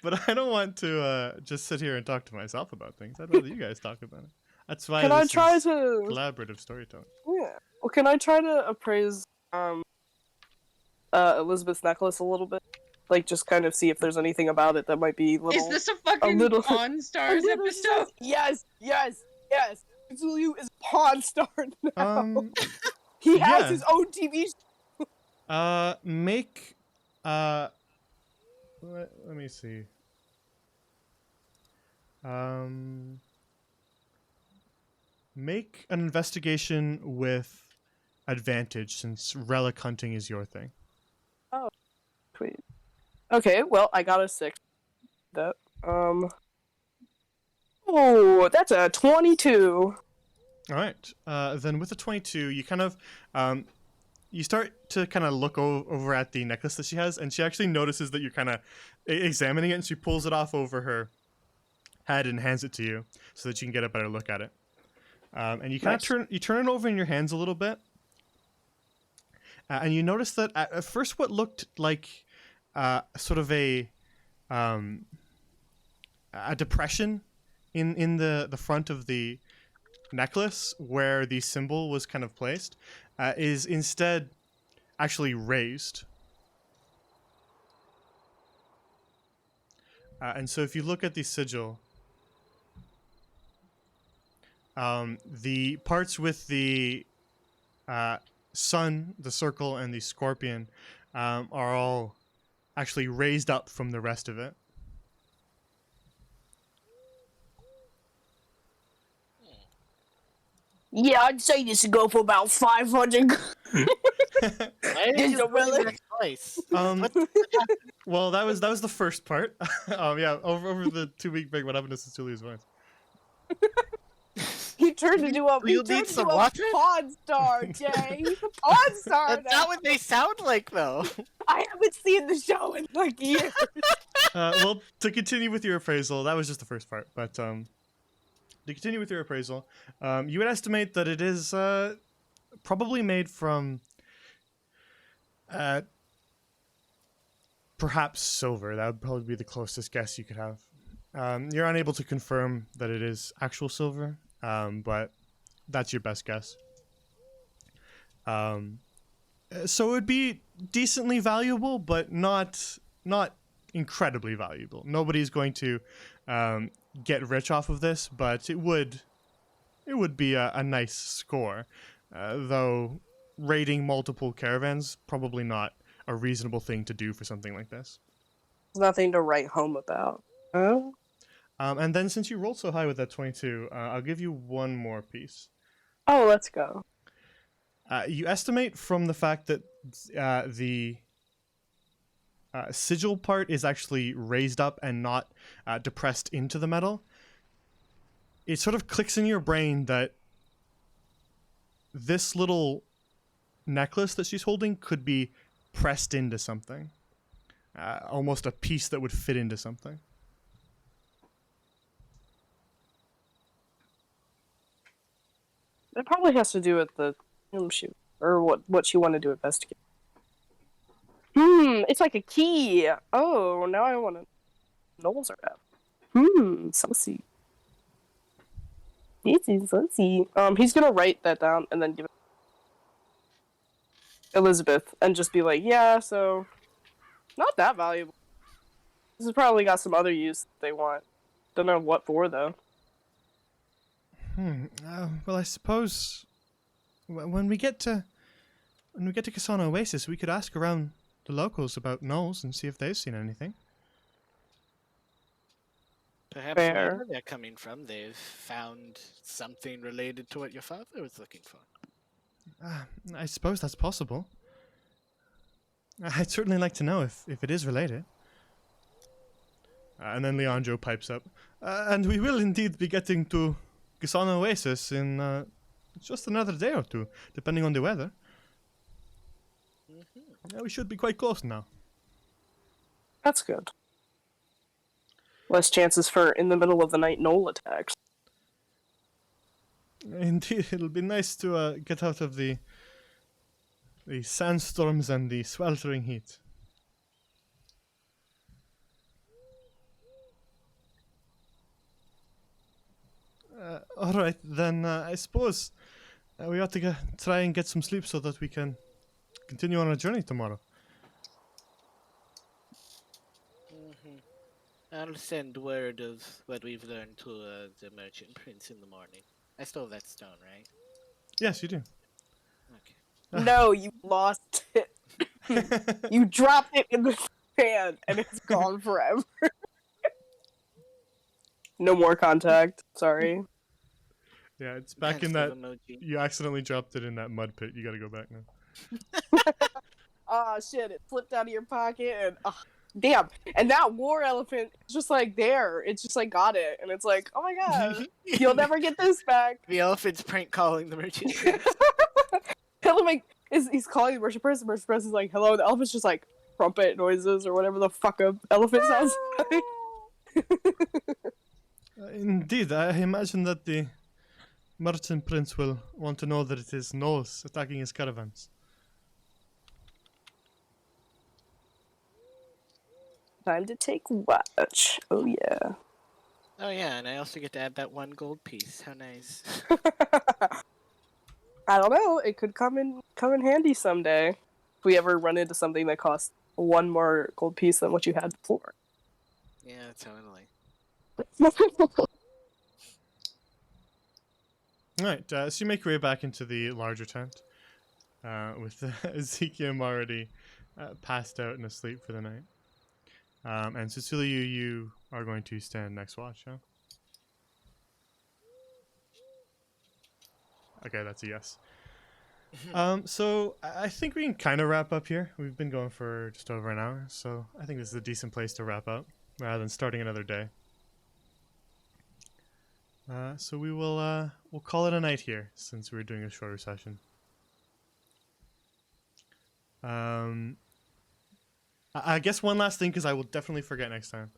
[SPEAKER 1] But I don't want to just sit here and talk to myself about things. I'd rather you guys talk about it. That's why
[SPEAKER 3] Can I
[SPEAKER 1] this
[SPEAKER 3] try
[SPEAKER 1] is
[SPEAKER 3] to?
[SPEAKER 1] collaborative storytelling.
[SPEAKER 3] Yeah. Well, can I try to appraise Elizabeth's necklace a little bit? Like, just kind of see if there's anything about it that might be little.
[SPEAKER 4] Is this a fucking
[SPEAKER 3] little-
[SPEAKER 4] Pawn
[SPEAKER 3] a
[SPEAKER 4] Stars
[SPEAKER 3] little
[SPEAKER 4] episode?
[SPEAKER 3] sus- Yes, yes, yes. Zulu is Pawn Star now. He has
[SPEAKER 1] yeah.
[SPEAKER 3] his own TV show.
[SPEAKER 1] Make let me see. Make an investigation with advantage, since relic hunting is your thing.
[SPEAKER 3] Sweet. Okay, well, I got a 6. That Oh, that's a 22.
[SPEAKER 1] All right. Then with the 22, you kind of you start to kind of look over at the necklace that she has, and she actually notices that you're kind of examining it, and she pulls it off over her head and hands it to you so that you can get a better look at it. And you kind of turn it over in your hands a little bit, and you notice that at first what looked like sort of a depression in the front of the necklace where the symbol was kind of placed is instead actually raised. And so if you look at the sigil, the parts with the sun, the circle, and the scorpion are all actually raised up from the rest of it.
[SPEAKER 3] Yeah, I'd say this would go for about 500.
[SPEAKER 2] Why did
[SPEAKER 3] Just
[SPEAKER 2] you
[SPEAKER 3] a
[SPEAKER 2] put in
[SPEAKER 3] relic.
[SPEAKER 2] that twice?
[SPEAKER 1] Um,
[SPEAKER 2] What happened?
[SPEAKER 1] well, that was the first part. Yeah, over the 2-week break, what happened to Cecilia's voice?
[SPEAKER 3] He turned into a
[SPEAKER 2] You need some water?
[SPEAKER 3] pawn star, Jay. He's a pawn star
[SPEAKER 2] That's
[SPEAKER 3] now.
[SPEAKER 2] not what they sound like, though.
[SPEAKER 3] I haven't seen the show in like years.
[SPEAKER 1] Well, to continue with your appraisal, that was just the first part. But to continue with your appraisal, you would estimate that it is probably made from perhaps silver. That would probably be the closest guess you could have. You're unable to confirm that it is actual silver, but that's your best guess. So it would be decently valuable, but not incredibly valuable. Nobody's going to get rich off of this, but it would be a nice score. Though raiding multiple caravans, probably not a reasonable thing to do for something like this.
[SPEAKER 3] There's nothing to write home about. Oh?
[SPEAKER 1] And then since you rolled so high with that 22, I'll give you one more piece.
[SPEAKER 3] Oh, let's go.
[SPEAKER 1] You estimate from the fact that the sigil part is actually raised up and not depressed into the metal. It sort of clicks in your brain that this little necklace that she's holding could be pressed into something. Almost a piece that would fit into something.
[SPEAKER 3] It probably has to do with the shoot or what she wanted to investigate. It's like a key. Oh, now I want to. Knowles are up. Saucy. This is saucy. He's gonna write that down and then give it to Elizabeth and just be like, yeah, so not that valuable. This has probably got some other use that they want. Don't know what for though.
[SPEAKER 1] Well, I suppose when we get to Kasana Oasis, we could ask around the locals about Knowles and see if they've seen anything.
[SPEAKER 2] Perhaps
[SPEAKER 3] Fair.
[SPEAKER 2] wherever they're coming from, they've found something related to what your father was looking for.
[SPEAKER 1] I suppose that's possible. I'd certainly like to know if it is related. And then Leandro pipes up. And we will indeed be getting to Kasana Oasis in just another day or two, depending on the weather. Yeah, we should be quite close now.
[SPEAKER 3] That's good. Less chances for in the middle of the night Knoll attacks.
[SPEAKER 1] Indeed, it'll be nice to get out of the sandstorms and the sweltering heat. All right, then I suppose we ought to try and get some sleep so that we can continue on our journey tomorrow.
[SPEAKER 2] I'll send word of what we've learned to the merchant prince in the morning. I stole that stone, right?
[SPEAKER 1] Yes, you do.
[SPEAKER 2] Okay.
[SPEAKER 3] No, you lost it. You dropped it in the sand and it's gone forever. No more contact. Sorry.
[SPEAKER 1] Yeah, it's back in that.
[SPEAKER 2] Emoji.
[SPEAKER 1] You accidentally dropped it in that mud pit. You gotta go back now.
[SPEAKER 3] Ah, shit, it flipped out of your pocket and damn. And that war elephant is just like there. It's just like got it. And it's like, oh my god, you'll never get this back.
[SPEAKER 2] The elephant's prank calling the merchant prince.
[SPEAKER 3] He's calling the merchant prince. The merchant prince is like, hello. The elephant's just like trumpet noises or whatever the fuck a elephant sounds like.
[SPEAKER 1] Indeed, I imagine that the merchant prince will want to know that it is Knowles attacking his caravans.
[SPEAKER 3] Time to take watch. Oh yeah.
[SPEAKER 2] Oh yeah, and I also get to add that 1 gold piece. How nice.
[SPEAKER 3] I don't know. It could come in handy someday. If we ever run into something that costs 1 more gold piece than what you had before.
[SPEAKER 2] Yeah, totally.
[SPEAKER 1] Alright, so you make your way back into the larger tent, with Ezekiel already passed out and asleep for the night. And Cecilia, you are going to stand next watch, huh? Okay, that's a yes. So I think we can kind of wrap up here. We've been going for just over an hour, so I think this is a decent place to wrap up rather than starting another day. So we'll call it a night here since we're doing a shorter session. I guess one last thing, because I will definitely forget next time.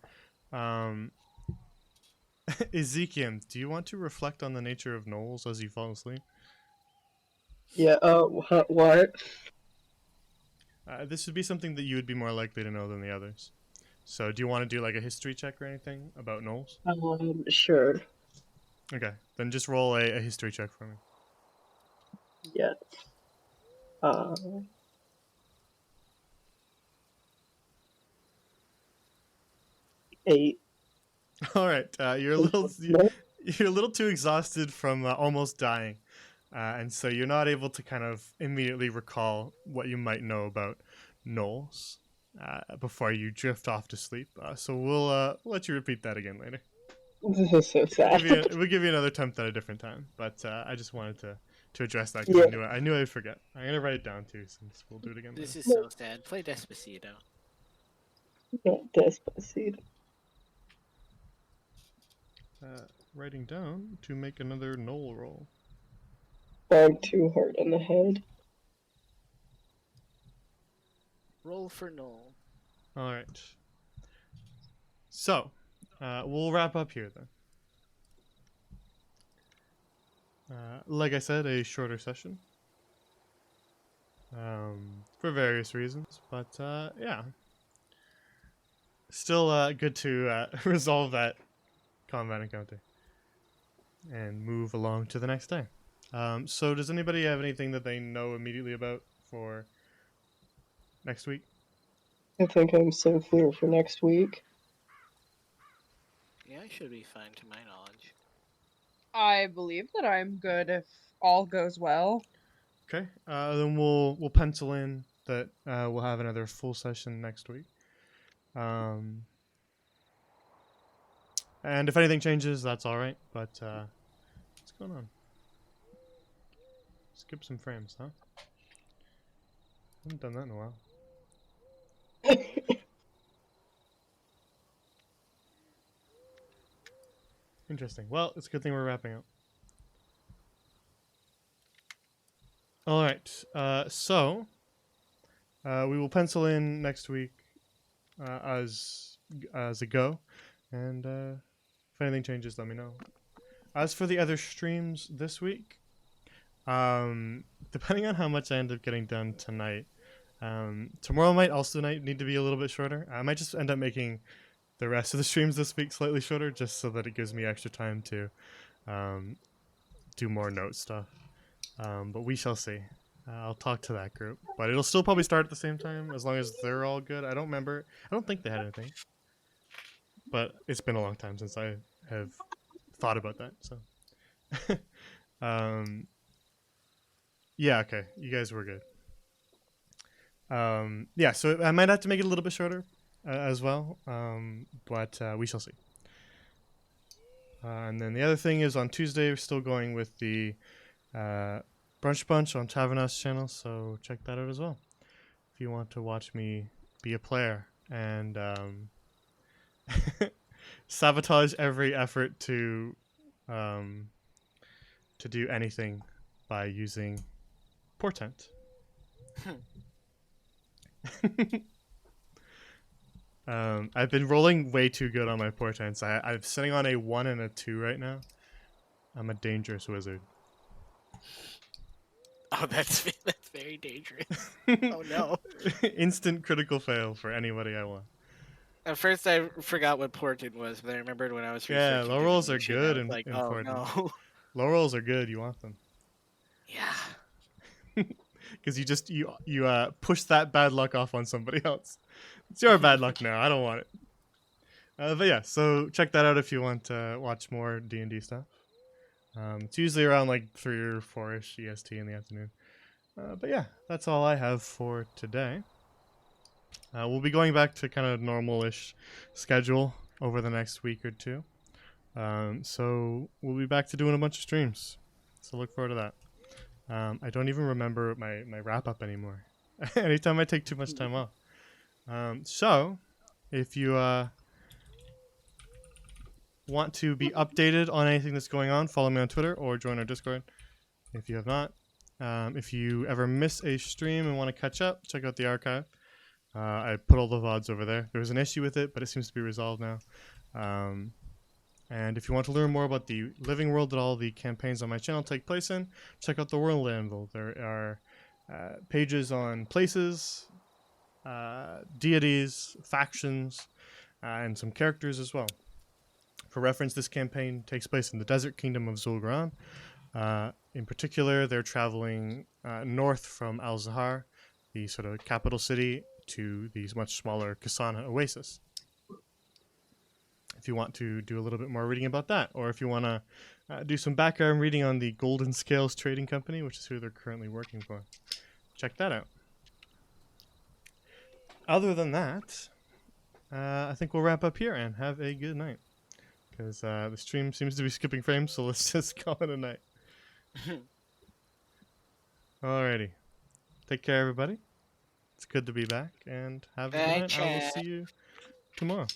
[SPEAKER 1] Ezekiel, do you want to reflect on the nature of gnolls as you fall asleep?
[SPEAKER 5] Yeah, what?
[SPEAKER 1] This would be something that you would be more likely to know than the others. So do you want to do like a history check or anything about gnolls?
[SPEAKER 5] Sure.
[SPEAKER 1] Okay, then just roll a history check for me.
[SPEAKER 5] Yeah. Uh, 8.
[SPEAKER 1] All right, you're a little too exhausted from almost dying, and so you're not able to kind of immediately recall what you might know about gnolls before you drift off to sleep. So we'll let you repeat that again later.
[SPEAKER 5] This is so sad.
[SPEAKER 1] We'll give you another attempt at a different time, but I just wanted to address that
[SPEAKER 5] Yeah.
[SPEAKER 1] because I knew I'd forget. I'm gonna write it down too, since we'll do it again.
[SPEAKER 2] This
[SPEAKER 1] Later.
[SPEAKER 2] is so sad. Play Despacito.
[SPEAKER 5] Despacito.
[SPEAKER 1] Writing down to make another gnoll roll.
[SPEAKER 5] Bang too hard on the head.
[SPEAKER 2] Roll for Noel.
[SPEAKER 1] All right. So, we'll wrap up here then. Like I said, a shorter session. For various reasons, but yeah. Still good to resolve that combat encounter and move along to the next day. So does anybody have anything that they know immediately about for next week?
[SPEAKER 5] I think I'm so clear for next week.
[SPEAKER 2] Yeah, I should be fine to my knowledge.
[SPEAKER 4] I believe that I'm good if all goes well.
[SPEAKER 1] Okay. Then we'll pencil in that we'll have another full session next week. And if anything changes, that's all right. But what's going on? Skip some frames, huh? Haven't done that in a while. Interesting. Well, it's a good thing we're wrapping up. All right. So we will pencil in next week as a go, and if anything changes, let me know. As for the other streams this week, depending on how much I end up getting done tonight, tomorrow might also need to be a little bit shorter. I might just end up making the rest of the streams this week slightly shorter, just so that it gives me extra time to do more note stuff. But we shall see. I'll talk to that group, but it'll still probably start at the same time as long as they're all good. I don't remember. I don't think they had anything, but it's been a long time since I have thought about that. So, yeah, okay, you guys were good. Yeah, so I might have to make it a little bit shorter as well, but we shall see. And then the other thing is on Tuesday we're still going with the Brunch Bunch on Tavernas channel, so check that out as well if you want to watch me be a player and sabotage every effort to do anything by using portent. I've been rolling way too good on my portents. I'm sitting on a 1 and a 2 right now. I'm a dangerous wizard.
[SPEAKER 2] Oh, that's very dangerous. Oh no.
[SPEAKER 1] Instant critical fail for anybody I want.
[SPEAKER 2] At first, I forgot what Portent was, but I remembered when I was
[SPEAKER 1] Yeah,
[SPEAKER 2] researching.
[SPEAKER 1] low rolls are
[SPEAKER 2] divination,
[SPEAKER 1] good
[SPEAKER 2] I was
[SPEAKER 1] in
[SPEAKER 2] like, oh
[SPEAKER 1] portent.
[SPEAKER 2] no.
[SPEAKER 1] Low rolls are good. You want them
[SPEAKER 2] Yeah.
[SPEAKER 1] because you push that bad luck off on somebody else. It's your bad luck now. I don't want it. But yeah, so check that out if you want to watch more D&D stuff. It's usually around like 3 or 4ish EST in the afternoon. But yeah, that's all I have for today. We'll be going back to kind of normal-ish schedule over the next week or two. So we'll be back to doing a bunch of streams. So look forward to that. I don't even remember my wrap-up anymore. Anytime I take too much time off. So if you want to be updated on anything that's going on, follow me on Twitter or join our Discord if you have not. If you ever miss a stream and want to catch up, check out the archive. I put all the VODs over there. There was an issue with it, but it seems to be resolved now. And if you want to learn more about the living world that all the campaigns on my channel take place in, check out the World Anvil. There are pages on places, deities, factions, and some characters as well. For reference, this campaign takes place in the Desert Kingdom of Zul'Gran. In particular, they're traveling north from Al-Zahar, the sort of capital city, to the much smaller Kasana Oasis. If you want to do a little bit more reading about that, or if you want to do some background reading on the Golden Scales Trading Company, which is who they're currently working for, check that out. Other than that, I think we'll wrap up here and have a good night. Because the stream seems to be skipping frames, so let's just call it a night. Alrighty. Take care, everybody. It's good to be back, and have a good
[SPEAKER 2] Bye,
[SPEAKER 1] night. I will
[SPEAKER 2] chat.
[SPEAKER 1] see you tomorrow.